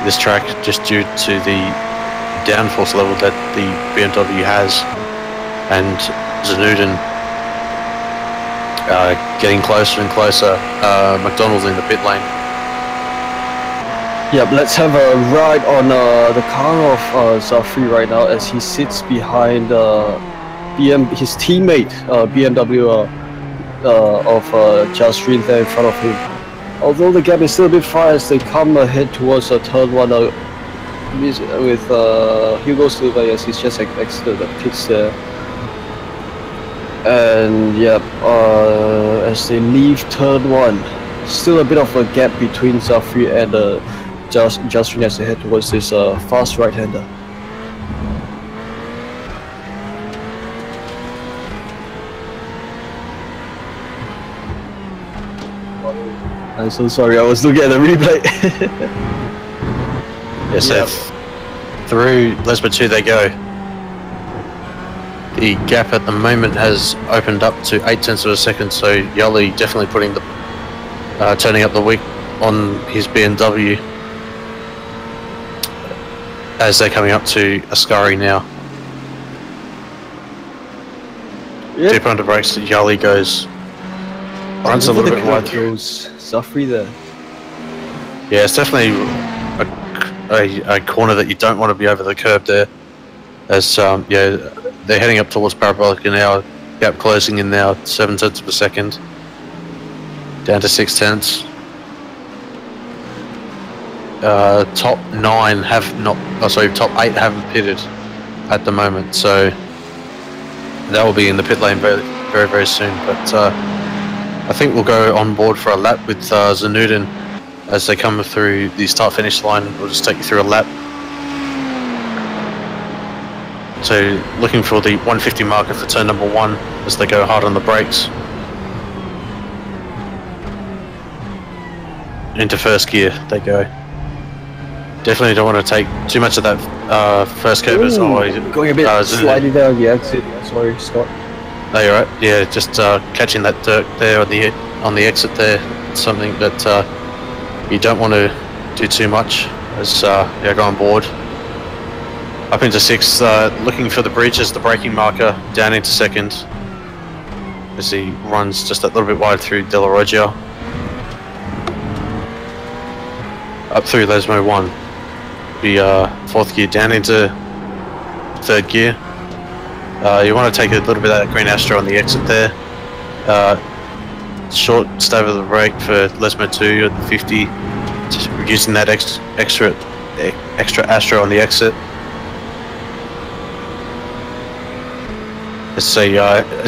this track just due to the downforce level that the BMW has, and Zanudin getting closer and closer. McDonald's in the pit lane. Yep, let's have a ride on the car of Zafri right now as he sits behind his teammate BMW of Jasrin there in front of him. Although the gap is still a bit far as they come ahead towards turn 1 with Hugo Silva. Yes, he's just exited the pits there. And yep, as they leave turn 1, still a bit of a gap between Zafri and Jasrin as they head towards this fast right-hander. I'm so sorry, I was looking at the replay. Yes, yep. Through Lesmo 2 they go. The gap at the moment has opened up to 0.8 of a second, so Yali definitely putting the turning up the week on his BMW as they're coming up to Ascari now. Yep. Deep under brakes, Yali goes, runs a little bit wide through. Zafri there. Yeah, it's definitely a corner that you don't want to be over the curb there, as yeah, they're heading up towards Parabolica now. Gap closing in now, 0.7 of a second, down to 0.6. Top 9 have not, top 8 haven't pitted at the moment, so that will be in the pit lane very, very, very soon. But I think we'll go on board for a lap with Zanudin as they come through the start-finish line. We'll just take you through a lap. So looking for the 150 marker for turn number 1 as they go hard on the brakes. into first gear they go. Definitely don't want to take too much of that first curve as always. Going a bit slightly there on the exit. Sorry, Scott. No, you're right. Yeah, just catching that dirt there on the exit there. It's something that you don't want to do too much as you go on board. Up into 6th, looking for the bridge as the braking marker, down into 2nd as he runs just a little bit wide through De La Roggia. Up through Lesmo 1. Be 4th gear down into 3rd gear. You want to take a little bit of that green Astro on the exit there. Short stave of the brake for Lesmo 2 at 50. Just reducing that extra Astro on the exit. As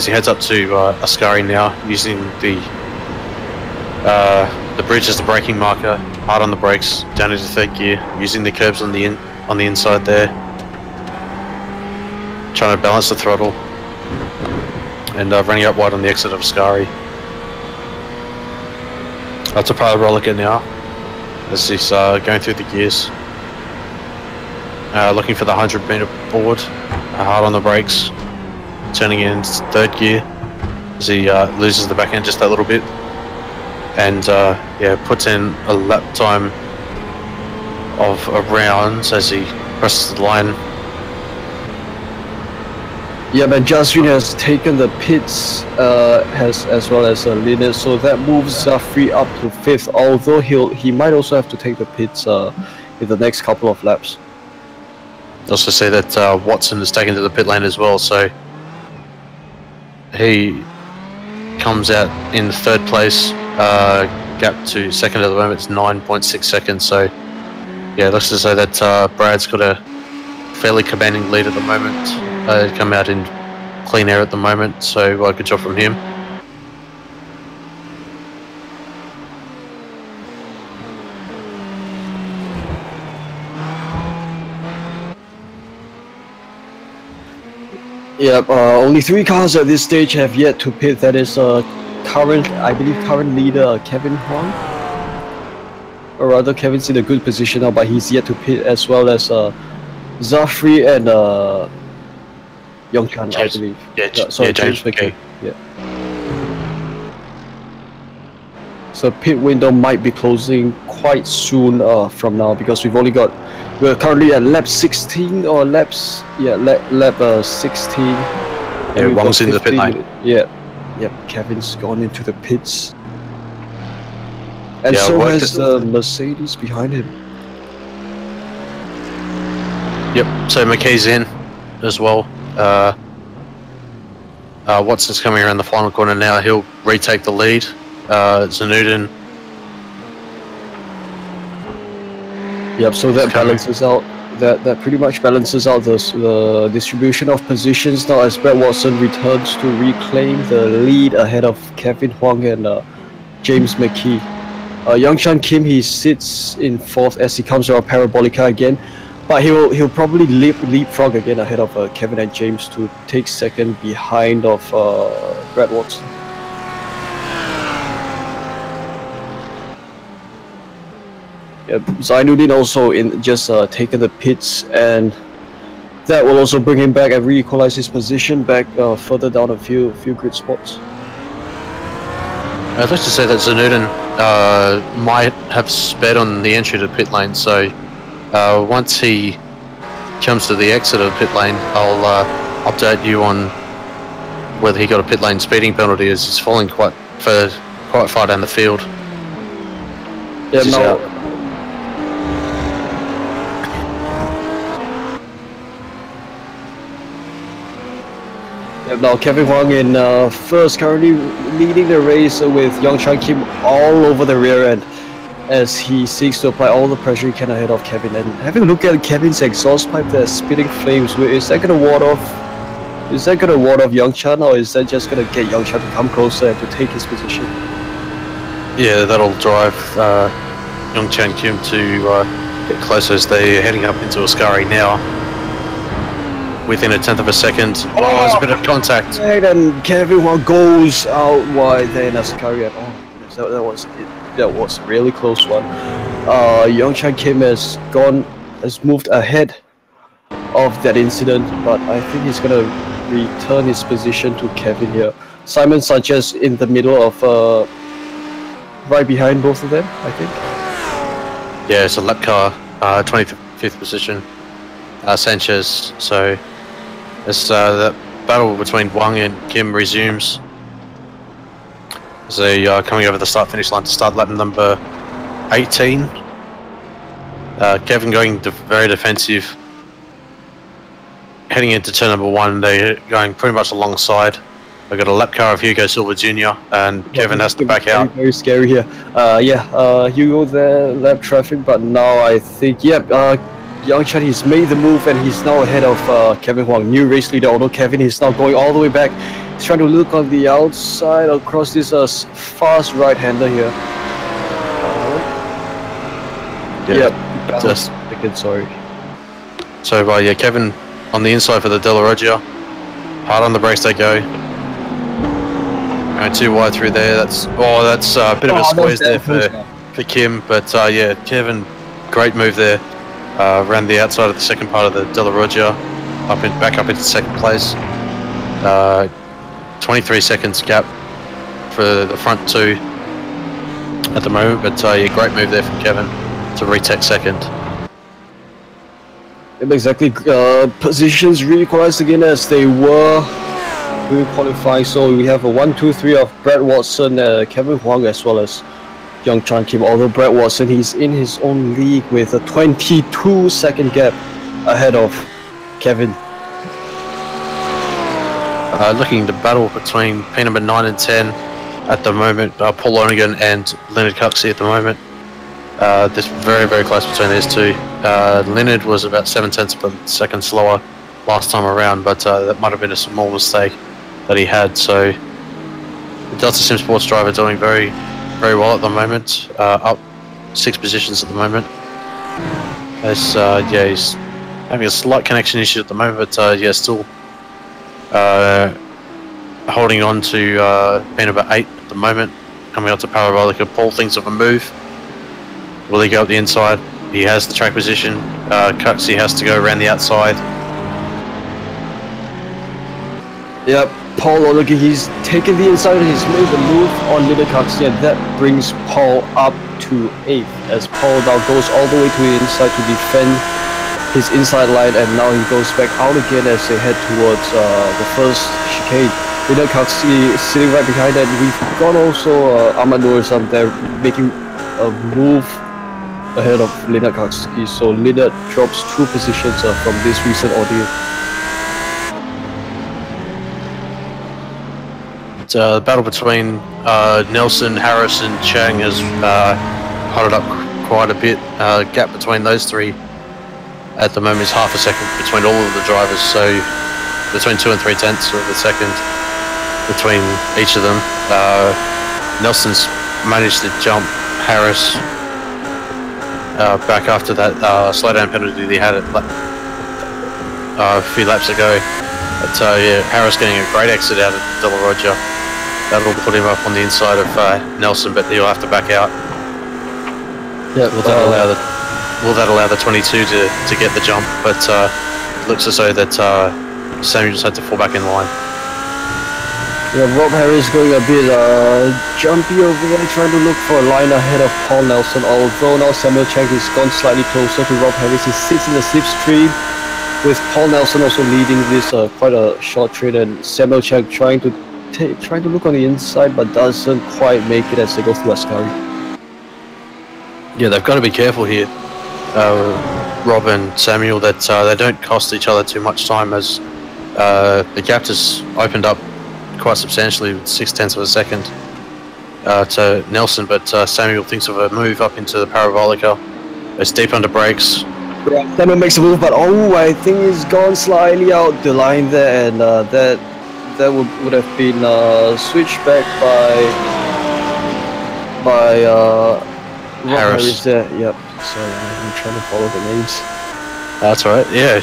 he heads up to Ascari now, using the bridge as the braking marker, hard on the brakes, down into 3rd gear, using the curbs on the inside there, trying to balance the throttle, and running up wide on the exit of Ascari. That's a pilot roll again now, as he's going through the gears, looking for the 100-meter board, hard on the brakes. Turning in 3rd gear as he loses the back end just that little bit, and yeah, puts in a lap time of around as he crosses the line. Yeah, but Justin has taken the pits as well as Linus, so that moves Zafri up to 5th. Although he might also have to take the pits in the next couple of laps. Also say that Watson is taken to the pit lane as well, so he comes out in 3rd place, gap to 2nd at the moment. It's 9.6 seconds, so yeah, looks to say that Brad's got a fairly commanding lead at the moment. Come out in clean air at the moment, so good job from him. Yep, only 3 cars at this stage have yet to pit. That is current leader Kevin Huang. Or rather, Kevin's in a good position now, but he's yet to pit, as well as Zafri and Yongchan, I believe. Yeah, James McKay. Yeah. So pit window might be closing quite soon from now, because we're currently at lap 16 or lap 16. Yeah, Wong's in the pit lane. Yeah, Kevin's gone into the pits, and yeah, so has the Mercedes behind him. Yep, so McKay's in as well. Watson's coming around the final corner now. He'll retake the lead. Zanudin. Yep, so that balances out. That pretty much balances out the distribution of positions now, as Brad Watson returns to reclaim the lead ahead of Kevin Huang and James McKee. Youngshan Kim, he sits in 4th as he comes around Parabolica again, but he'll probably leapfrog again ahead of Kevin and James to take 2nd behind of Brad Watson. Yeah, Zainuddin also just taken the pits, and that will also bring him back and re-equalize his position back further down a few grid spots. I'd like to say that Zanudin might have sped on the entry to pit lane, so once he comes to the exit of pit lane, I'll update you on whether he got a pit lane speeding penalty, as he's falling quite far down the field. Yeah, no. Now Kevin Huang in 1st, currently leading the race with Youngshan Kim all over the rear end, as he seeks to apply all the pressure he can ahead of Kevin. And having a look at Kevin's exhaust pipe, that's spitting flames. Is that going to ward off? Is that going to ward off Youngshan, or is that just going to get Youngshan to come closer and to take his position? Yeah, that'll drive Youngshan Kim to get closer as they're heading up into Ascari now. Within 1/10 of a second. Oh, there's a bit of contact. And then Kevin Huang goes out wide there in Ascari. Oh, that was it. that was a really close one. Youngchan Kim has moved ahead of that incident, but I think he's gonna return his position to Kevin here. Simon Sanchez in the middle of right behind both of them, I think. Yeah, it's a lap car, 25th position. Sanchez. So it's the battle between Wang and Kim resumes. As they are coming over the start-finish line to start lap number 18. Kevin going very defensive. Heading into turn number 1, they're going pretty much alongside. We've got a lap car of Hugo Silva Jr. and Kevin has to back out. Very scary here. Hugo there, lap traffic, but now I think, Youngchan, he's made the move and he's now ahead of Kevin Huang, new race leader, although Kevin is now going all the way back. He's trying to look on the outside across this fast right-hander here. Just sorry. So, Kevin on the inside for the De La Roggia. Hard on the brakes they go. Going too wide through there. That's a bit of a squeeze there for Kim. But Kevin, great move there. Ran the outside of the second part of the De La Roggia, back up into second place. 23 seconds gap for the front two at the moment. But great move there from Kevin to retake second. Exactly, positions re-equalized again as they were doing qualifying. So we have a 1-2-3 of Brad Watson, Kevin Huang, as well as Youngchan Kim. Although Brad Watson, he's in his own league with a 22-second gap ahead of Kevin. Looking to battle between P number 9 and 10 at the moment. Paul Lonergan and Leonard Cuxey at the moment. This very close between these two. Leonard was about 0.7 of a second slower last time around, but that might have been a small mistake that he had. So the Delta Sim Sports driver doing very well at the moment. Up 6 positions at the moment. As he's having a slight connection issue at the moment, but still holding on to P number 8 at the moment. Coming out to Parabolica. Paul thinks of a move. Will he go up the inside? He has the track position. Cuxey has to go around the outside. Yep, Paul Lonergan, he's taken the inside and he's made the move on Leonard Cuxey, and that brings Paul up to 8th as Paul now goes all the way to the inside to defend his inside line, and now he goes back out again as they head towards the first chicane. Leonard Cuxey sitting right behind that. We've got also Ahmad Nourisam there making a move ahead of Leonard Cuxey, so Leonard drops 2 positions from this recent ordeal. The battle between Nelson, Harris and Chang has hotted up quite a bit. Gap between those 3 at the moment is half a second between all of the drivers, so between 2 and 3 tenths of a second between each of them. Nelson's managed to jump Harris back after that slowdown penalty that he had a few laps ago. But Harris getting a great exit out of De La Roggia. That'll put him up on the inside of Nelson, but he'll have to back out. Yeah, will that allow the 22 to get the jump? But it looks as though that Samuel just had to fall back in line. Yeah, Rob Harris going a bit jumpy over there, trying to look for a line ahead of Paul Nelson. Although now Samuel Chang has gone slightly closer to Rob Harris. He sits in the slipstream with Paul Nelson also leading this quite a short train, and Samuel Chang trying to look on the inside but doesn't quite make it as they go through Ascari. Yeah, they've got to be careful here, Rob and Samuel, that they don't cost each other too much time, as the gap has opened up quite substantially with 0.6 of a second to Nelson, but Samuel thinks of a move up into the Parabolica. It's deep under brakes. Yeah, Samuel makes a move, but I think he's gone slightly out the line there, and that would have been switched back by Harris there. Yep. Sorry, I'm trying to follow the names. That's all right. Yeah.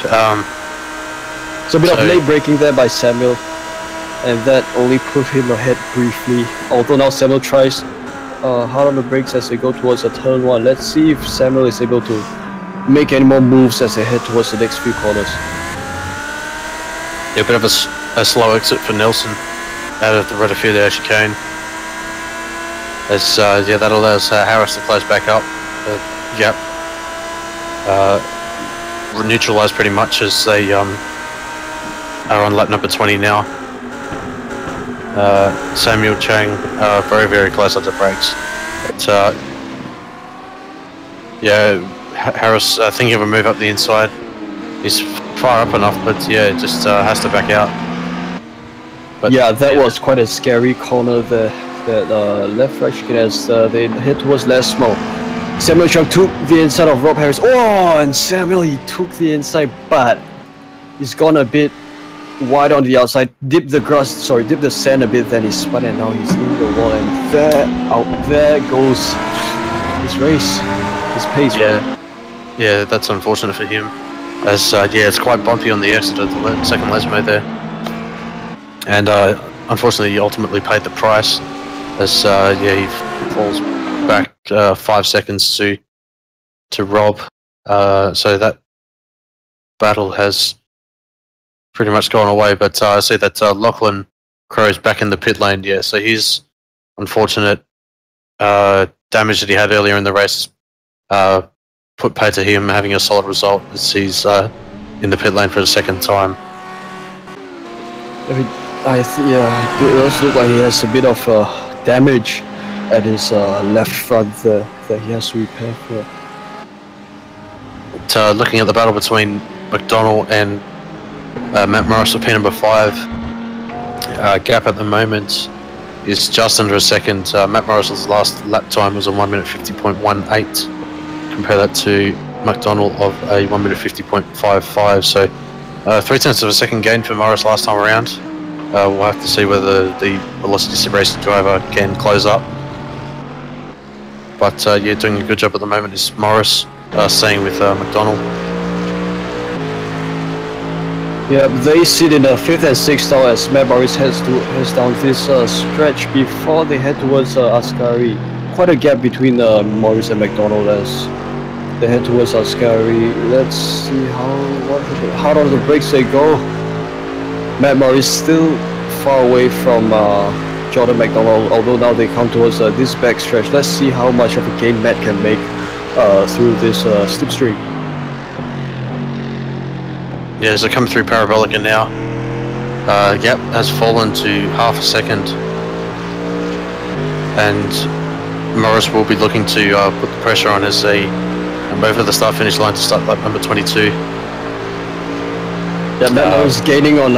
So a bit of late braking there by Samuel, and that only put him ahead briefly. Although now Samuel tries hard on the brakes as they go towards a turn 1. Let's see if Samuel is able to make any more moves as they head towards the next few corners. Yeah, a bit of a slow exit for Nelson out of the Rd6 chicane. As yeah, that allows Harris to close back up. Yep. Neutralised pretty much as they are on lap number 20 now. Samuel Chang very, very close on the brakes. But, yeah, Harris thinking of a move up the inside. He's far up enough, but yeah, just has to back out. But, yeah, that was quite a scary corner there. That left right chicane as they head towards last smoke. Samuel Chang took the inside of Rob Harris. Oh, and Samuel, he took the inside, but he's gone a bit wide on the outside. Dipped the sand a bit, then he spun and now he's in the wall. And out there goes his race, his pace. Yeah, right? Yeah, that's unfortunate for him. As yeah, it's quite bumpy on the exit of the second Lesmo there, and unfortunately, he ultimately paid the price. As yeah, he falls back 5 seconds to Rob. So that battle has pretty much gone away. But I see that Lachlan Crow's back in the pit lane. Yeah, so his unfortunate damage that he had earlier in the race put pay to him having a solid result as he's in the pit lane for the second time. Yeah, it does look like he has a bit of damage at his left front there that he has to repair for. But, looking at the battle between McDonald and Matt Morris for P number 5, gap at the moment is just under a second. Matt Morris's last lap time was a 1 minute 50.18. Compare that to McDonald of a 1 minute 50.55. So 0.3 of a second gain for Morris last time around. We'll have to see whether the Velocity Sim Racing driver can close up. But yeah, doing a good job at the moment is Morris, staying with McDonald. Yeah, they sit in the 5th and 6th now as Matt Morris heads down this stretch before they head towards Ascari. Quite a gap between Morris and McDonald as they head towards Ascari. Let's see how hard on the brakes they go. Matt Morris still far away from Jordan McDonald, although now they come towards this back stretch. Let's see how much of a gain Matt can make through this slipstream. Yeah, as they come through Parabolica now, Yep has fallen to half a second, and Morris will be looking to put the pressure on as they move to the start-finish line to start lap number 22. Yeah, Matt Morris gaining on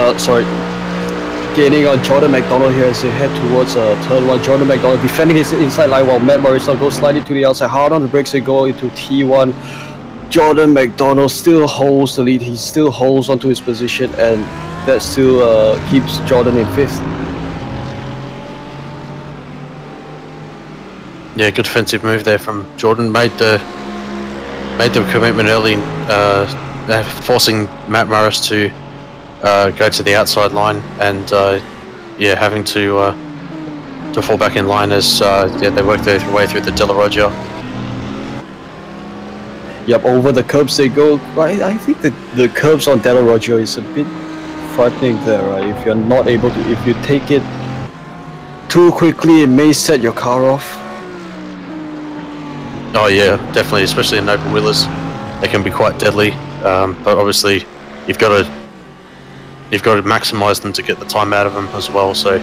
Jordan McDonald here as they head towards turn 1. Jordan McDonald defending his inside line while Matt Morris now goes slightly to the outside. Hard on the brakes they go into T1. Jordan McDonald still holds the lead. He still holds onto his position, and that still keeps Jordan in 5th. Yeah, good defensive move there from Jordan. Made the commitment early, forcing Matt Morris to go to the outside line, and yeah, having to fall back in line as yeah, they work their way through the De La Rogia. Yep, over the curbs they go. I think the curbs on De La Rogia is a bit frightening there, right? If you're not able to, if you take it too quickly, it may set your car off. Oh yeah, definitely, especially in open wheelers, they can be quite deadly. But obviously, you've got to maximise them to get the time out of them as well. So,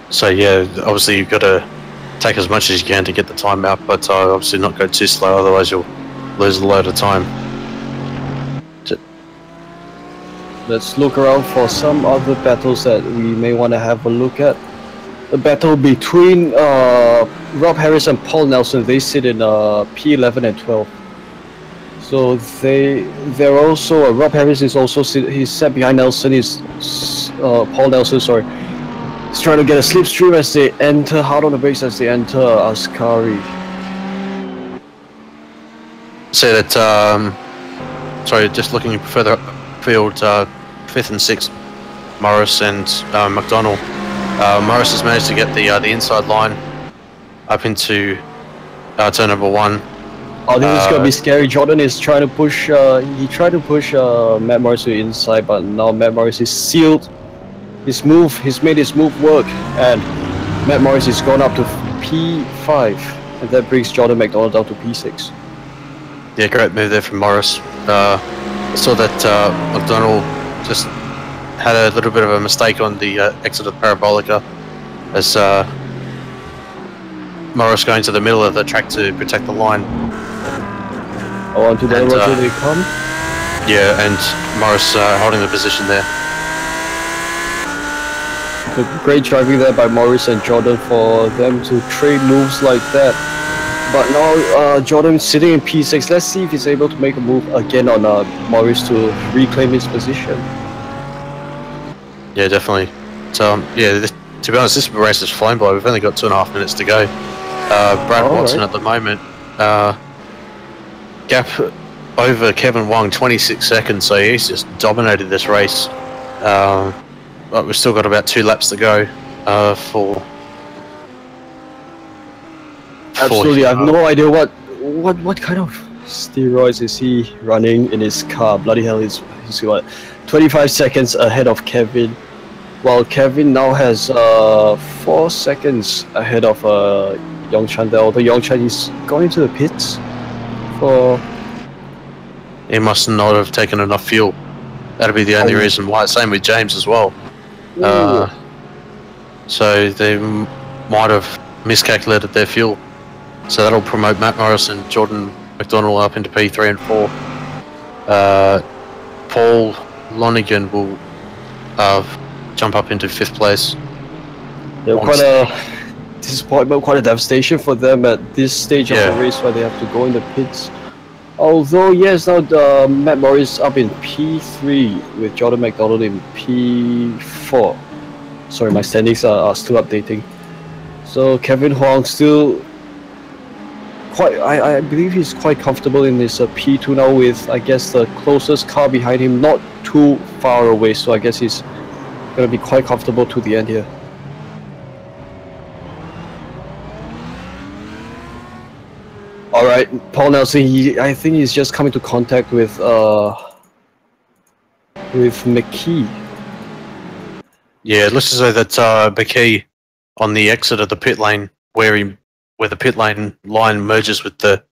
so yeah, obviously you've got to take as much as you can to get the time out, but obviously not go too slow, otherwise you'll lose a load of time. Let's look around for some other battles that we may want to have a look at. The battle between Rob Harris and Paul Nelson, they sit in P11 and 12. So they're also, Rob Harris is also, he's set behind Nelson, Paul Nelson, sorry. He's trying to get a slipstream as they enter, hard on the brakes as they enter Ascari. Say that, sorry, just looking further up field, 5th and 6th, Morris and McDonald. Morris has managed to get the inside line up into turn number 1. Oh, this is gonna be scary. Jordan is trying to push. He tried to push Matt Morris to the inside, but now Matt Morris is sealed. He's made his move work, and Matt Morris is gone up to P5, and that brings Jordan McDonald down to P6. Yeah, great move there from Morris. I saw that McDonald just had a little bit of a mistake on the exit of the Parabolica, as Morris going to the middle of the track to protect the line. Oh, onto the road they come. Yeah, and Morris holding the position there. So great driving there by Morris and Jordan for them to trade moves like that. But now Jordan sitting in P6. Let's see if he's able to make a move again on Morris to reclaim his position. Yeah, definitely. So yeah, to be honest, this race is flown by. We've only got 2.5 minutes to go. Brad Watson at the moment, gap over Kevin Wong, 26 seconds, so he's just dominated this race. But we've still got about 2 laps to go for... Absolutely, I have no idea what kind of steroids is he running in his car. Bloody hell, he's what, 25 seconds ahead of Kevin, while Kevin now has 4 seconds ahead of Yongchan there. Although Yongchan is going into the pits for... He must not have taken enough fuel. That'll be the only reason why. Same with James as well. So they might have miscalculated their fuel. So that'll promote Matt Morris and Jordan McDonald up into P3 and 4. Paul Lonigan will jump up into 5th place. Yeah, quite a disappointment, quite a devastation for them at this stage of the race where they have to go in the pits. Although, yes, now Matt Morris up in P3 with Jordan McDonald in P4. Sorry, my standings are still updating. So Kevin Huang still quite, I believe he's quite comfortable in this P2 now with, I guess, the closest car behind him not too far away. So I guess he's going to be quite comfortable to the end here. Alright, Paul Nelson, I think he's just coming to contact with McKee. Yeah, it looks as though that McKee on the exit of the pit lane, where the pit lane line merges with the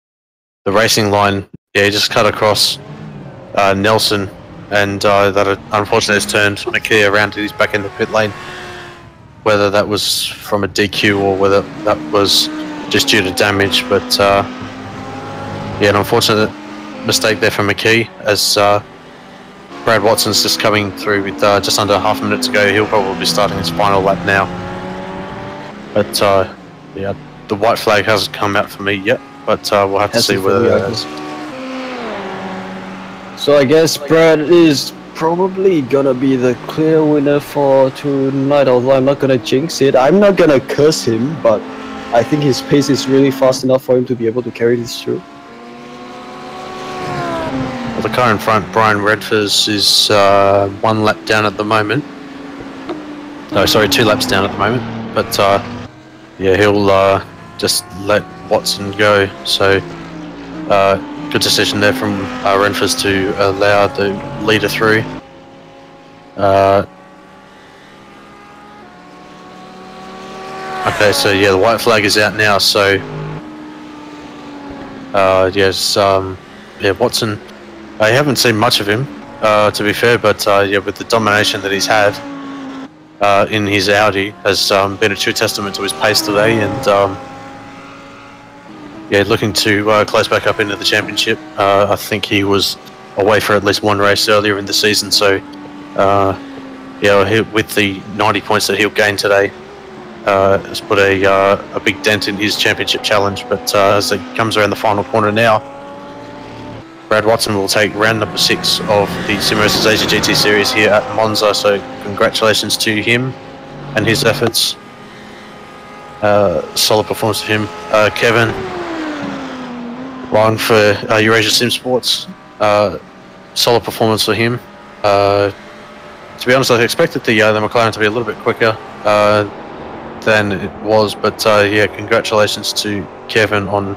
racing line, he just cut across Nelson, and that unfortunately has turned McKee around to his back in the pit lane. Whether that was from a DQ or whether that was just due to damage, but yeah, an unfortunate mistake there from McKee, as Brad Watson's just coming through with just under half a minute to go. He'll probably be starting his final lap now. But yeah, the white flag hasn't come out for me yet, but we'll have to see whether that is. So I guess Brad is probably gonna be the clear winner for tonight, although I'm not gonna jinx it. I'm not gonna curse him, but I think his pace is really fast enough for him to be able to carry this through. Well, the car in front, Brian Redfors, is 1 lap down at the moment. No, sorry, 2 laps down at the moment. But yeah, he'll just let Watson go. So good decision there from Redfors to allow the leader through. Okay, so yeah, the white flag is out now. So yes, yeah, Watson. I haven't seen much of him, to be fair, but yeah, with the domination that he's had in his Audi, has been a true testament to his pace today, and yeah, looking to close back up into the championship. I think he was away for at least 1 race earlier in the season, so yeah, with the 90 points that he'll gain today, has put a big dent in his championship challenge. But as it comes around the final corner now, Brad Watson will take round number 6 of the Simracers Asia GT Series here at Monza, so congratulations to him and his efforts. Solid performance of him. Kevin Wong for Eurasia Sim Sports, solid performance for him. To be honest, I expected the McLaren to be a little bit quicker. than it was. But yeah, congratulations to Kevin on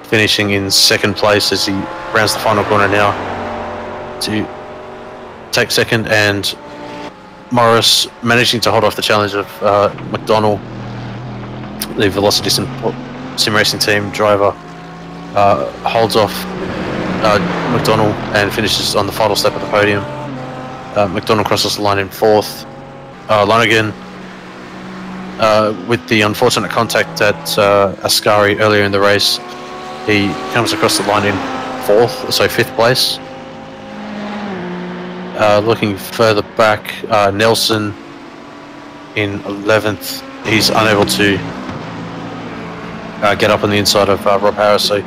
finishing in second place as he rounds the final corner now to take second, and Morris managing to hold off the challenge of McDonald, the Velocity Sim Racing team driver, holds off McDonald and finishes on the final step of the podium. McDonald crosses the line in fourth. Lonergan, with the unfortunate contact at Ascari earlier in the race, he comes across the line in fourth, so fifth place. Looking further back, Nelson in 11th. He's unable to get up on the inside of Rob Harris. So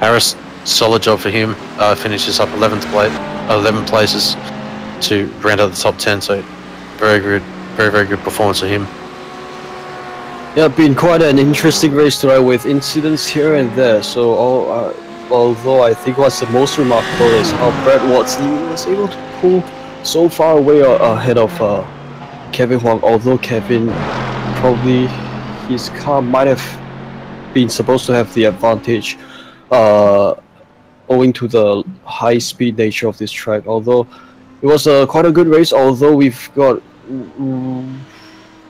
Harris, solid job for him. Finishes up 11 places to round out the top 10. So very good, very good performance for him. Yeah, been quite an interesting race tonight with incidents here and there. So although I think what's the most remarkable is how Brad Watson was able to pull so far away ahead of Kevin Huang, although Kevin probably his car might have been supposed to have the advantage owing to the high speed nature of this track. Although it was quite a good race, although we've got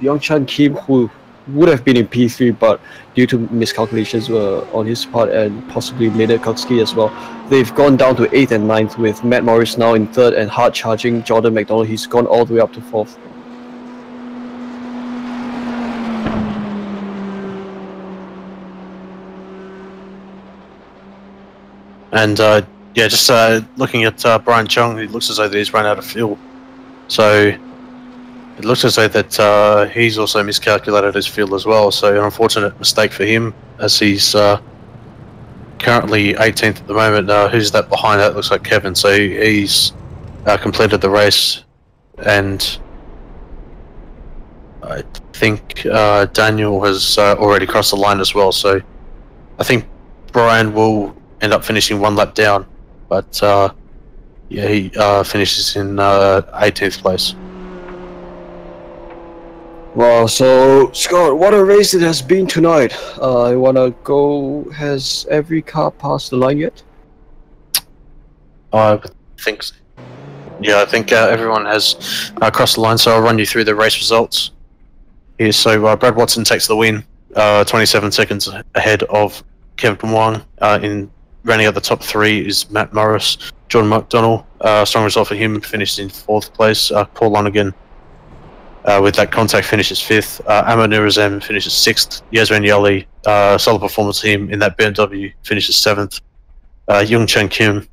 Young Chan Kim, who would have been in P3, but due to miscalculations on his part and possibly Leonard Kutsky as well, they've gone down to 8th and 9th, with Matt Morris now in 3rd and hard charging Jordan McDonald. He's gone all the way up to 4th. And yeah, just looking at Brian Chung, it looks as though he's run out of fuel. So it looks as though that he's also miscalculated his fuel as well. So an unfortunate mistake for him, as he's currently 18th at the moment. Who's that behind that? Looks like Kevin. So he's completed the race, and I think Daniel has already crossed the line as well. So I think Brian will end up finishing one lap down, but yeah, he finishes in 18th place. Wow, so Scott, what a race it has been tonight. I wanna go, has every car passed the line yet? I think so. Yeah, I think everyone has crossed the line, so I'll run you through the race results here. So Brad Watson takes the win, 27 seconds ahead of Kevin Wang. In rounding out the top 3 is Matt Morris. Jordan McDonald, strong result for him, finished in 4th place. Paul Lonergan, with that contact, finishes 5th. Ahmed Nurazem finishes 6th. Yasmin Yali, solid performance for him in that BMW, finishes 7th. Young Chen Kim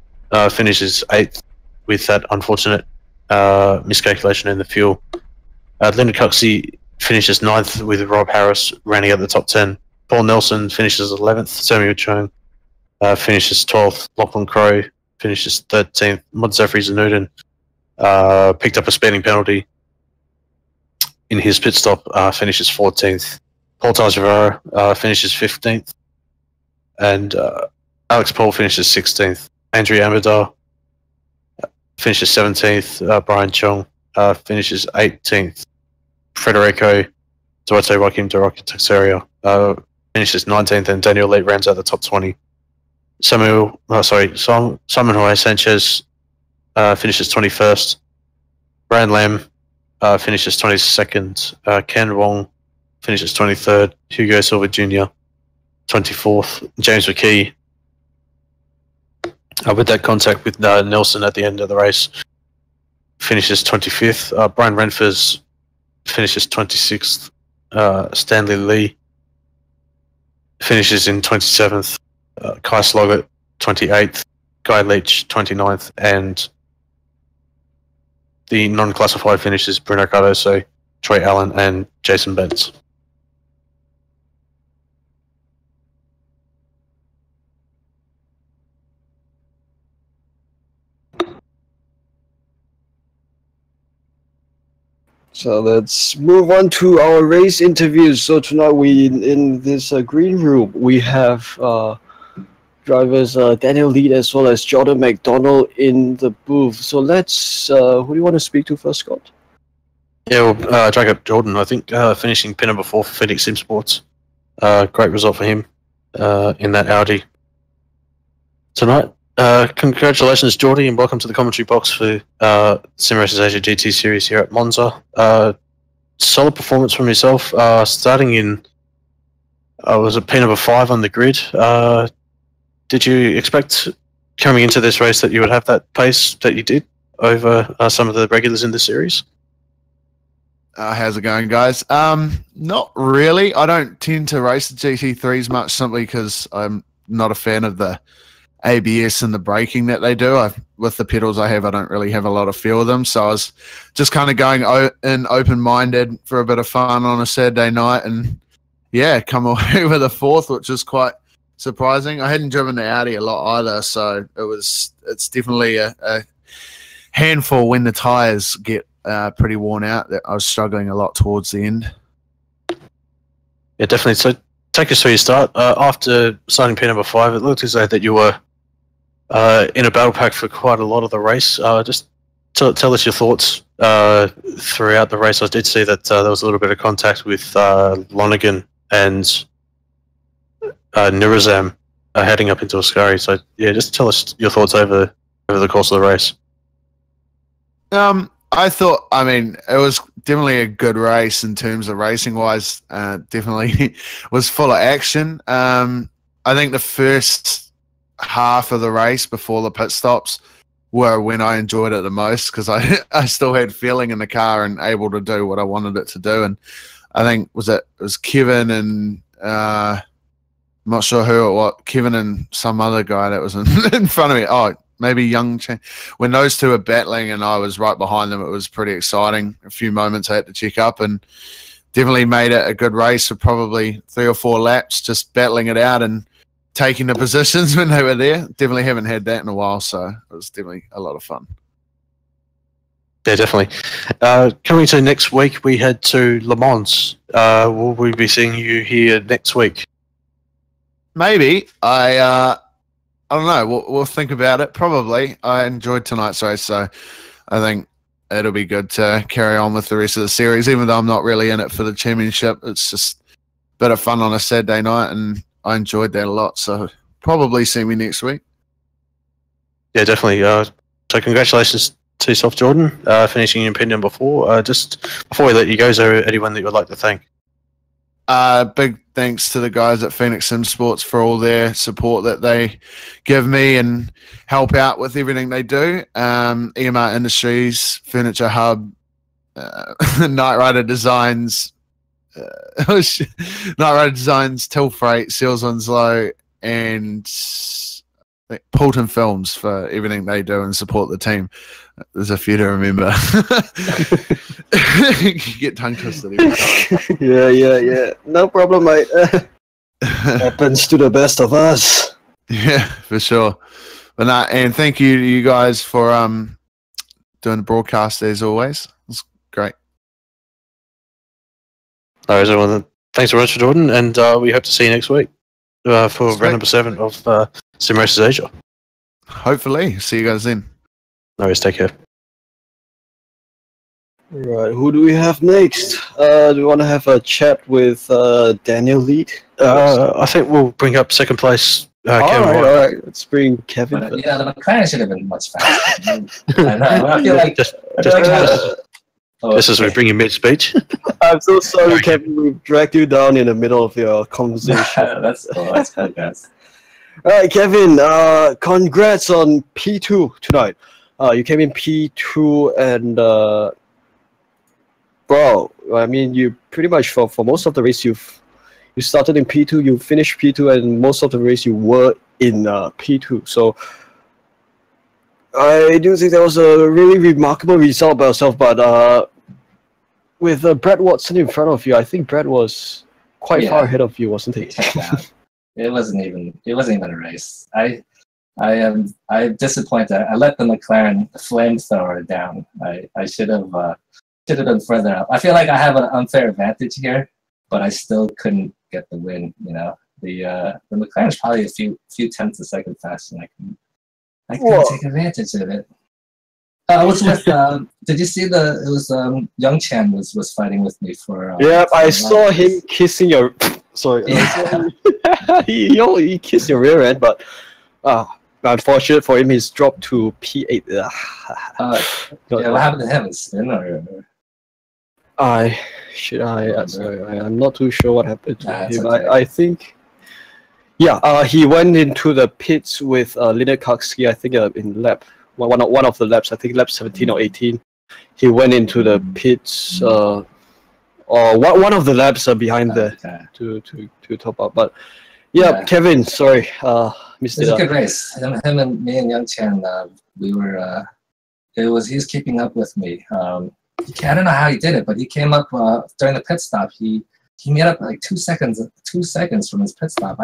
finishes 8th with that unfortunate miscalculation in the fuel. Linda Coxey finishes 9th with Rob Harris rounding out the top 10. Paul Nelson finishes 11th. Samuel Chung finishes 12th. Lachlan Crowe finishes 13th. Mod Zafri Zanudin picked up a speeding penalty in his pit stop, finishes 14th. Paul Tajavara finishes 15th. And Alex Paul finishes 16th. Andrew Amador finishes 17th. Brian Chong finishes 18th. Federico Duarte Joaquim de Roca Texeria finishes 19th, and Daniel Lee rounds out the top 20. Simon Jorge Sanchez finishes 21st. Brand Lam finishes 22nd. Ken Wong finishes 23rd. Hugo Silva Jr. 24th. James McKee, with that contact with Nelson at the end of the race, finishes 25th. Brian Renfers finishes 26th. Stanley Lee finishes in 27th. Kai Sloggett 28th. Guy Leach 29th. And the non-classified finishes Bruno Cardoso, Troy Allen, and Jason Betts. So let's move on to our race interviews. So tonight in this green room, we have drivers Daniel Lee as well as Jordan McDonald in the booth. So let's, who do you want to speak to first, Scott? Yeah, well, Jacob Jordan, I think, finishing P number 4 for Phoenix Sim Sports. Great result for him in that Audi tonight. Congratulations, Geordie, and welcome to the commentary box for Sim Racers Asia GT Series here at Monza. Solid performance from yourself, starting in was it P number 5 on the grid. Did you expect coming into this race that you would have that pace that you did over some of the regulars in the series? How's it going, guys? Not really. I don't tend to race the GT3s much simply because I'm not a fan of the ABS and the braking that they do. With the pedals I have, I don't really have a lot of feel with them. So I was just kind of going in open-minded for a bit of fun on a Saturday night, and yeah, come away with a 4th, which is quite surprising. I hadn't driven the Audi a lot either, so it's definitely a handful when the tires get pretty worn out. That I was struggling a lot towards the end. Yeah, definitely. So take us through your start. After starting P number 5, it looked as though that you were in a battle pack for quite a lot of the race. Just tell us your thoughts throughout the race. I did see that there was a little bit of contact with Lonergan and Nurazam heading up into Ascari. So yeah, just tell us your thoughts over the course of the race. I mean, it was definitely a good race in terms of racing-wise. Definitely was full of action. I think the first half of the race before the pit stops were when I enjoyed it the most because I still had feeling in the car and able to do what I wanted it to do. And I think it was Kevin and I'm not sure who it was, Kevin and some other guy that was in front of me. Oh, maybe Young. When those two were battling and I was right behind them, it was pretty exciting. A few moments I had to check up and definitely made it a good race for probably 3 or 4 laps, just battling it out and taking the positions when they were there. Definitely haven't had that in a while, so it was definitely a lot of fun. Yeah, definitely. Coming to next week, we head to Le Mans. Will we be seeing you here next week? Maybe. I don't know. We'll think about it. Probably. I enjoyed tonight's race, so I think it'll be good to carry on with the rest of the series, even though I'm not really in it for the championship. It's just a bit of fun on a Saturday night, and I enjoyed that a lot. So probably see me next week. Yeah, definitely. So congratulations to yourself, Jordan, finishing in P number 4. Just before we let you go, is there anyone that you would like to thank? Big thanks to the guys at Phoenix Sim Sports for all their support that they give me and help out with everything they do. EMR Industries, Furniture Hub, Night Rider Designs, Night Rider Designs, Till Freight, Seals Winslow, and Poulton Films for everything they do and support the team. There's a few to remember. You get tongue twisted every time. Yeah. No problem, mate. Happens to the best of us. Yeah, for sure. But and thank you to you guys for doing the broadcast as always. It's great. No, everyone. Thanks very much for Jordan, and we hope to see you next week for round number 7 of Sim Racers Asia. Hopefully. See you guys then. No worries, take care. Right, who do we have next? Do we want to have a chat with Daniel Lead? I think we'll bring up second place Kevin. All right. Let's bring Kevin. But, yeah, the McLaren should have been much faster. I know. I feel like just as we bring you mid-speech. I'm so sorry, Kevin. We dragged you down in the middle of your conversation. That's cool. That's cool, guys. All right, Kevin. Congrats on P2 tonight. You came in P2 and bro, I mean, you pretty much for most of the race you started in P2, you finished P2, and most of the race you were in P2. So I do think that was a really remarkable result by yourself. But with Brad Watson in front of you, I think Brad was quite far ahead of you, wasn't he? It wasn't even a race. I'm disappointed. I let the McLaren flamethrower down. I should have been further up. I feel like I have an unfair advantage here, but I still couldn't get the win. You know, the McLaren's probably a few tenths a second faster, and I can take advantage of it. I was with. Did you see the? It was Young Chan was fighting with me for. Yeah, I saw him kissing your. Sorry. He kissed your rear end, but unfortunate for him, he's dropped to P8. Yeah, what happened to him? Spin or? Sorry, I'm not too sure what happened to him. Okay. I think. Yeah, he went into the pits with Linus Kakski, I think in lap one of the laps, I think lap 17 or 18. He went into the pits, or one of the laps behind there to top up. But yeah, Kevin, sorry, missed it. It was a good race. Him and me and Young Chan, we were. He's keeping up with me. I don't know how he did it, but he came up during the pit stop. He made up like 2 seconds from his pit stop.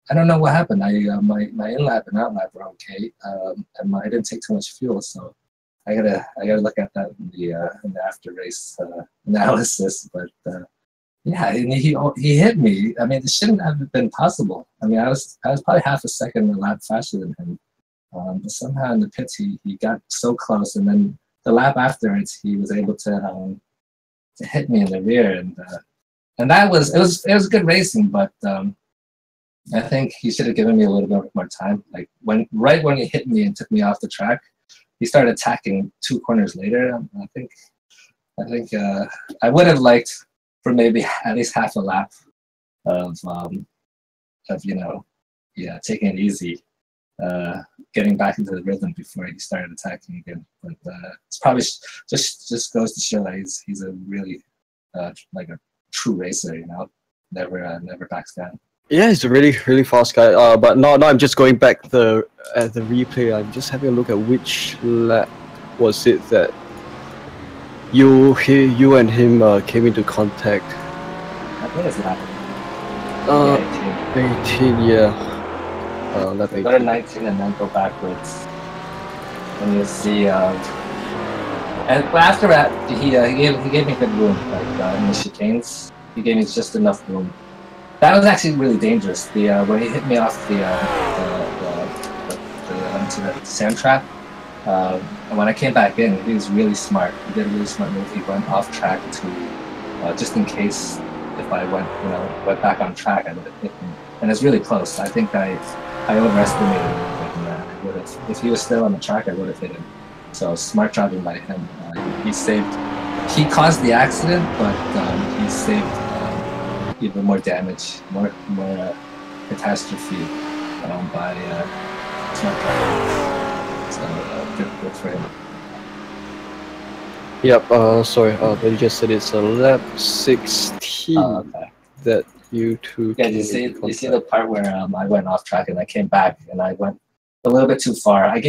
I don't know what happened. My in-lap and out-lap were okay, and I didn't take too much fuel, so I gotta look at that in the after race analysis. But yeah, and he hit me. I mean, it shouldn't have been possible. I mean, I was probably half a second a lap faster than him, but somehow in the pits he got so close, and then the lap afterwards he was able to hit me in the rear, and that was it was good racing, but. I think he should have given me a little bit more time. Like right when he hit me and took me off the track, he started attacking 2 corners later. I think I would have liked for maybe at least half a lap of taking it easy, getting back into the rhythm before he started attacking again. But it's probably just goes to show that he's a really like a true racer. Never backs down. Yeah, he's a really fast guy. But now I'm just going back at the replay. I'm just having a look at which lap was it that you and him came into contact. I think it's lap 18. Yeah. Lap 18. Go to 19 and then go backwards, and you'll see. And after that, he gave me good room. Like in the chicanes, he gave me just enough room. That was actually really dangerous. When he hit me off into the sand trap, and when I came back in, he was really smart. He did a really smart move. He went off track to just in case if I went back on track, I would have hit him. And it's really close. I think I overestimated him. I would have, if he was still on the track, I would have hit him. So smart driving by him. He caused the accident, but he saved. Even more damage, more catastrophe by smart driving. So good for him. Yep. Sorry. But you just said it's a lap 16 that you two. Yeah. You see the part where I went off track and I came back and I went a little bit too far. I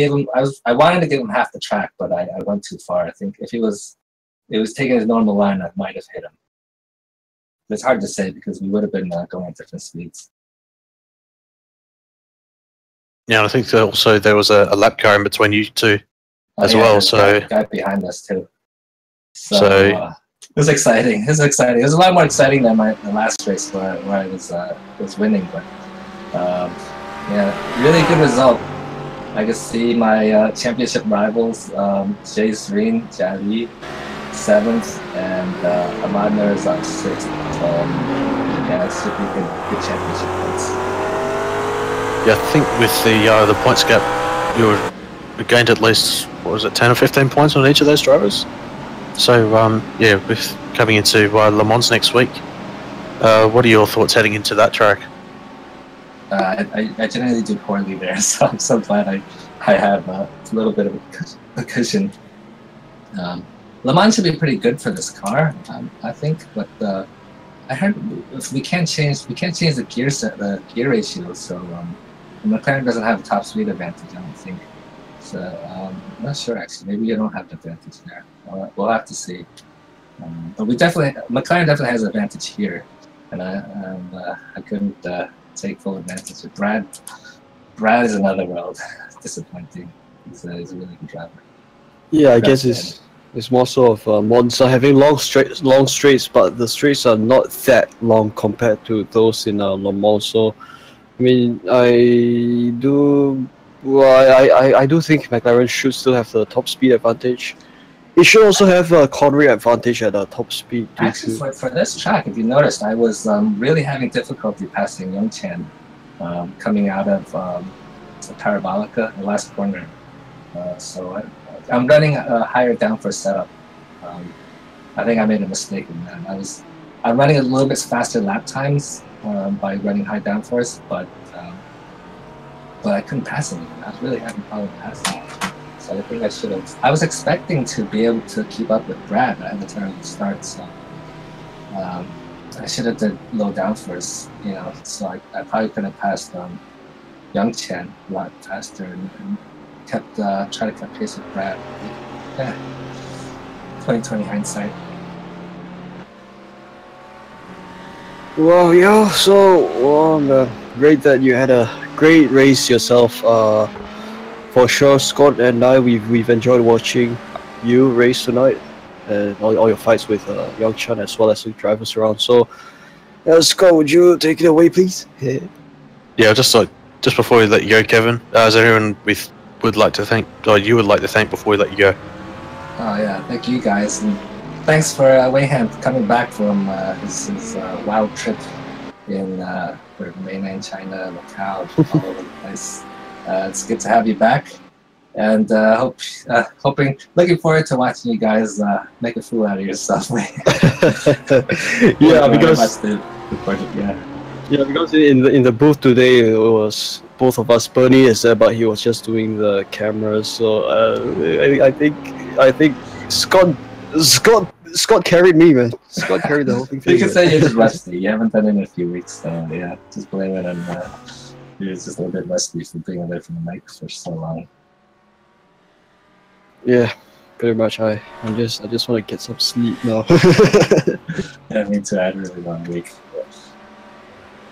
wanted to give him half the track, but I went too far. I think if it was taking his normal line, I might have hit him. It's hard to say because we would have been going at different speeds. Yeah, I think also there was a lap car in between you two as well. So guy behind us too. So it was exciting. It was exciting. It was a lot more exciting than the last race where I was winning. But yeah, really good result. I could see my championship rivals, Jay Serene, Jali, 7th, and Ahmad Mirzad 6th. Yeah, it should be good championship points. Yeah, I think with the points gap, you gained at least, what was it, 10 or 15 points on each of those drivers. So yeah, with coming into Le Mans next week, what are your thoughts heading into that track? I generally do poorly there, so I'm so glad I have a little bit of a cushion. Le Mans should be pretty good for this car, I think. But I heard if we can't change the gear ratio. So McLaren doesn't have a top speed advantage, I don't think. So I'm not sure actually. Maybe you don't have the advantage there. We'll have to see. But McLaren definitely has an advantage here, and I couldn't take full advantage of Brad. Brad is another world. Disappointing. He's a really good driver. Yeah, I guess it's more sort of Monza having long straights, but the straights are not that long compared to those in Le Mans. So, I mean, I do Well, I do think McLaren should still have the top speed advantage. It should also have a cornering advantage at the top speed. Actually, for this track, if you noticed, I was really having difficulty passing Young Chen coming out of Parabolica, the last corner. So I'm running a higher downforce setup. I think I made a mistake in that. I'm running a little bit faster lap times by running high downforce, but I couldn't pass anything. I was really having problem passing. So I think I should have. I was expecting to be able to keep up with Brad at the time of the start, so I should have did low downforce, you know. So I probably could have passed Young Chen a lot faster and kept try to keep pace with Brad. Yeah, 2020 hindsight. Well, yeah. So, great that you had a great race yourself. For sure, Scott and I, we've enjoyed watching you race tonight, and all your fights with Young Chen as well as the drivers around. So, Scott, would you take it away, please? Yeah, just before we let you go, Kevin, is there anyone we would like to thank, or you would like to thank before we let you go? Oh yeah, thank you guys, and thanks for Wei Han coming back from his wild trip in mainland China, Macau, all over the place. It's good to have you back, and looking forward to watching you guys make a fool out of yourself. Yeah, because yeah, because in the booth today it was both of us. Bernie is there, but he was just doing the camera. So I think Scott carried me, man. Scott carried the whole thing. You can say you're just rusty. You haven't done it in a few weeks, so yeah, just blame it on. You're just a little bit rusty for being away from the mic for so long. Yeah, pretty much. I just want to get some sleep now. Yeah, me too. I had a really long week.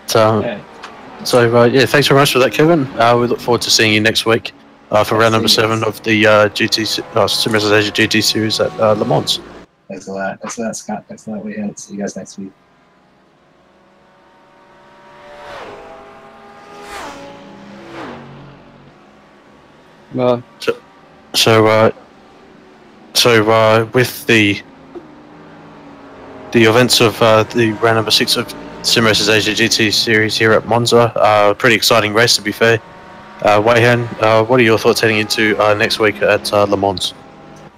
So yeah, thanks very much for that, Kevin. We look forward to seeing you next week for round number 7 of the Sim Racers Asia GT series at Le Mans. Thanks a lot. Thanks a lot, Scott. Thanks a lot, Wei Han. See you guys next week. So with the events of the round number 6 of Sim Racers Asia GT series here at Monza, pretty exciting race to be fair. Wei Han, what are your thoughts heading into next week at Le Mans?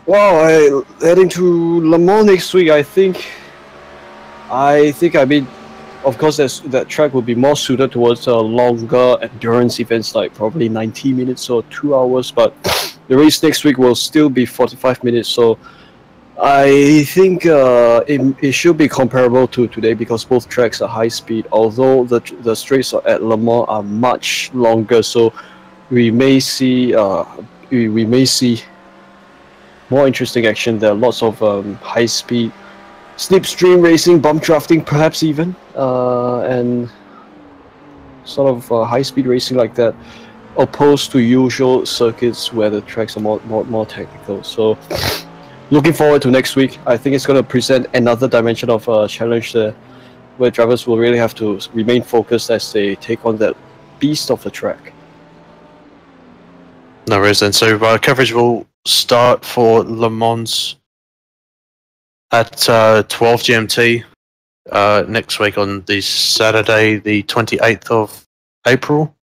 Well, heading to Le Mans next week, I think, of course, that track will be more suited towards longer endurance events, like probably 90 minutes or 2 hours. But the race next week will still be 45 minutes. So I think it should be comparable to today because both tracks are high speed. Although the straights at Le Mans are much longer, so we may see more interesting action. There are lots of high speed slipstream racing, bump drafting, perhaps even, and sort of high speed racing like that, opposed to usual circuits where the tracks are more technical. So looking forward to next week. I think it's going to present another dimension of challenge there, where drivers will really have to remain focused as they take on that beast of the track. No worries then. So coverage will start for Le Mans at 12 GMT next week on the Saturday, the 28th of April.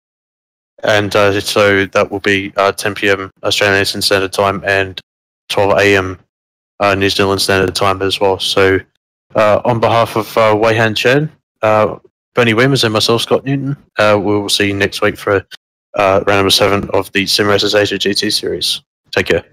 And so that will be 10 PM Australian Eastern Standard Time and 12 AM New Zealand Standard Time as well. So on behalf of Wei Han Chen, Bernie Weemers and myself, Scott Newton, we will see you next week for round number 7 of the Sim Racers Asia GT series. Take care.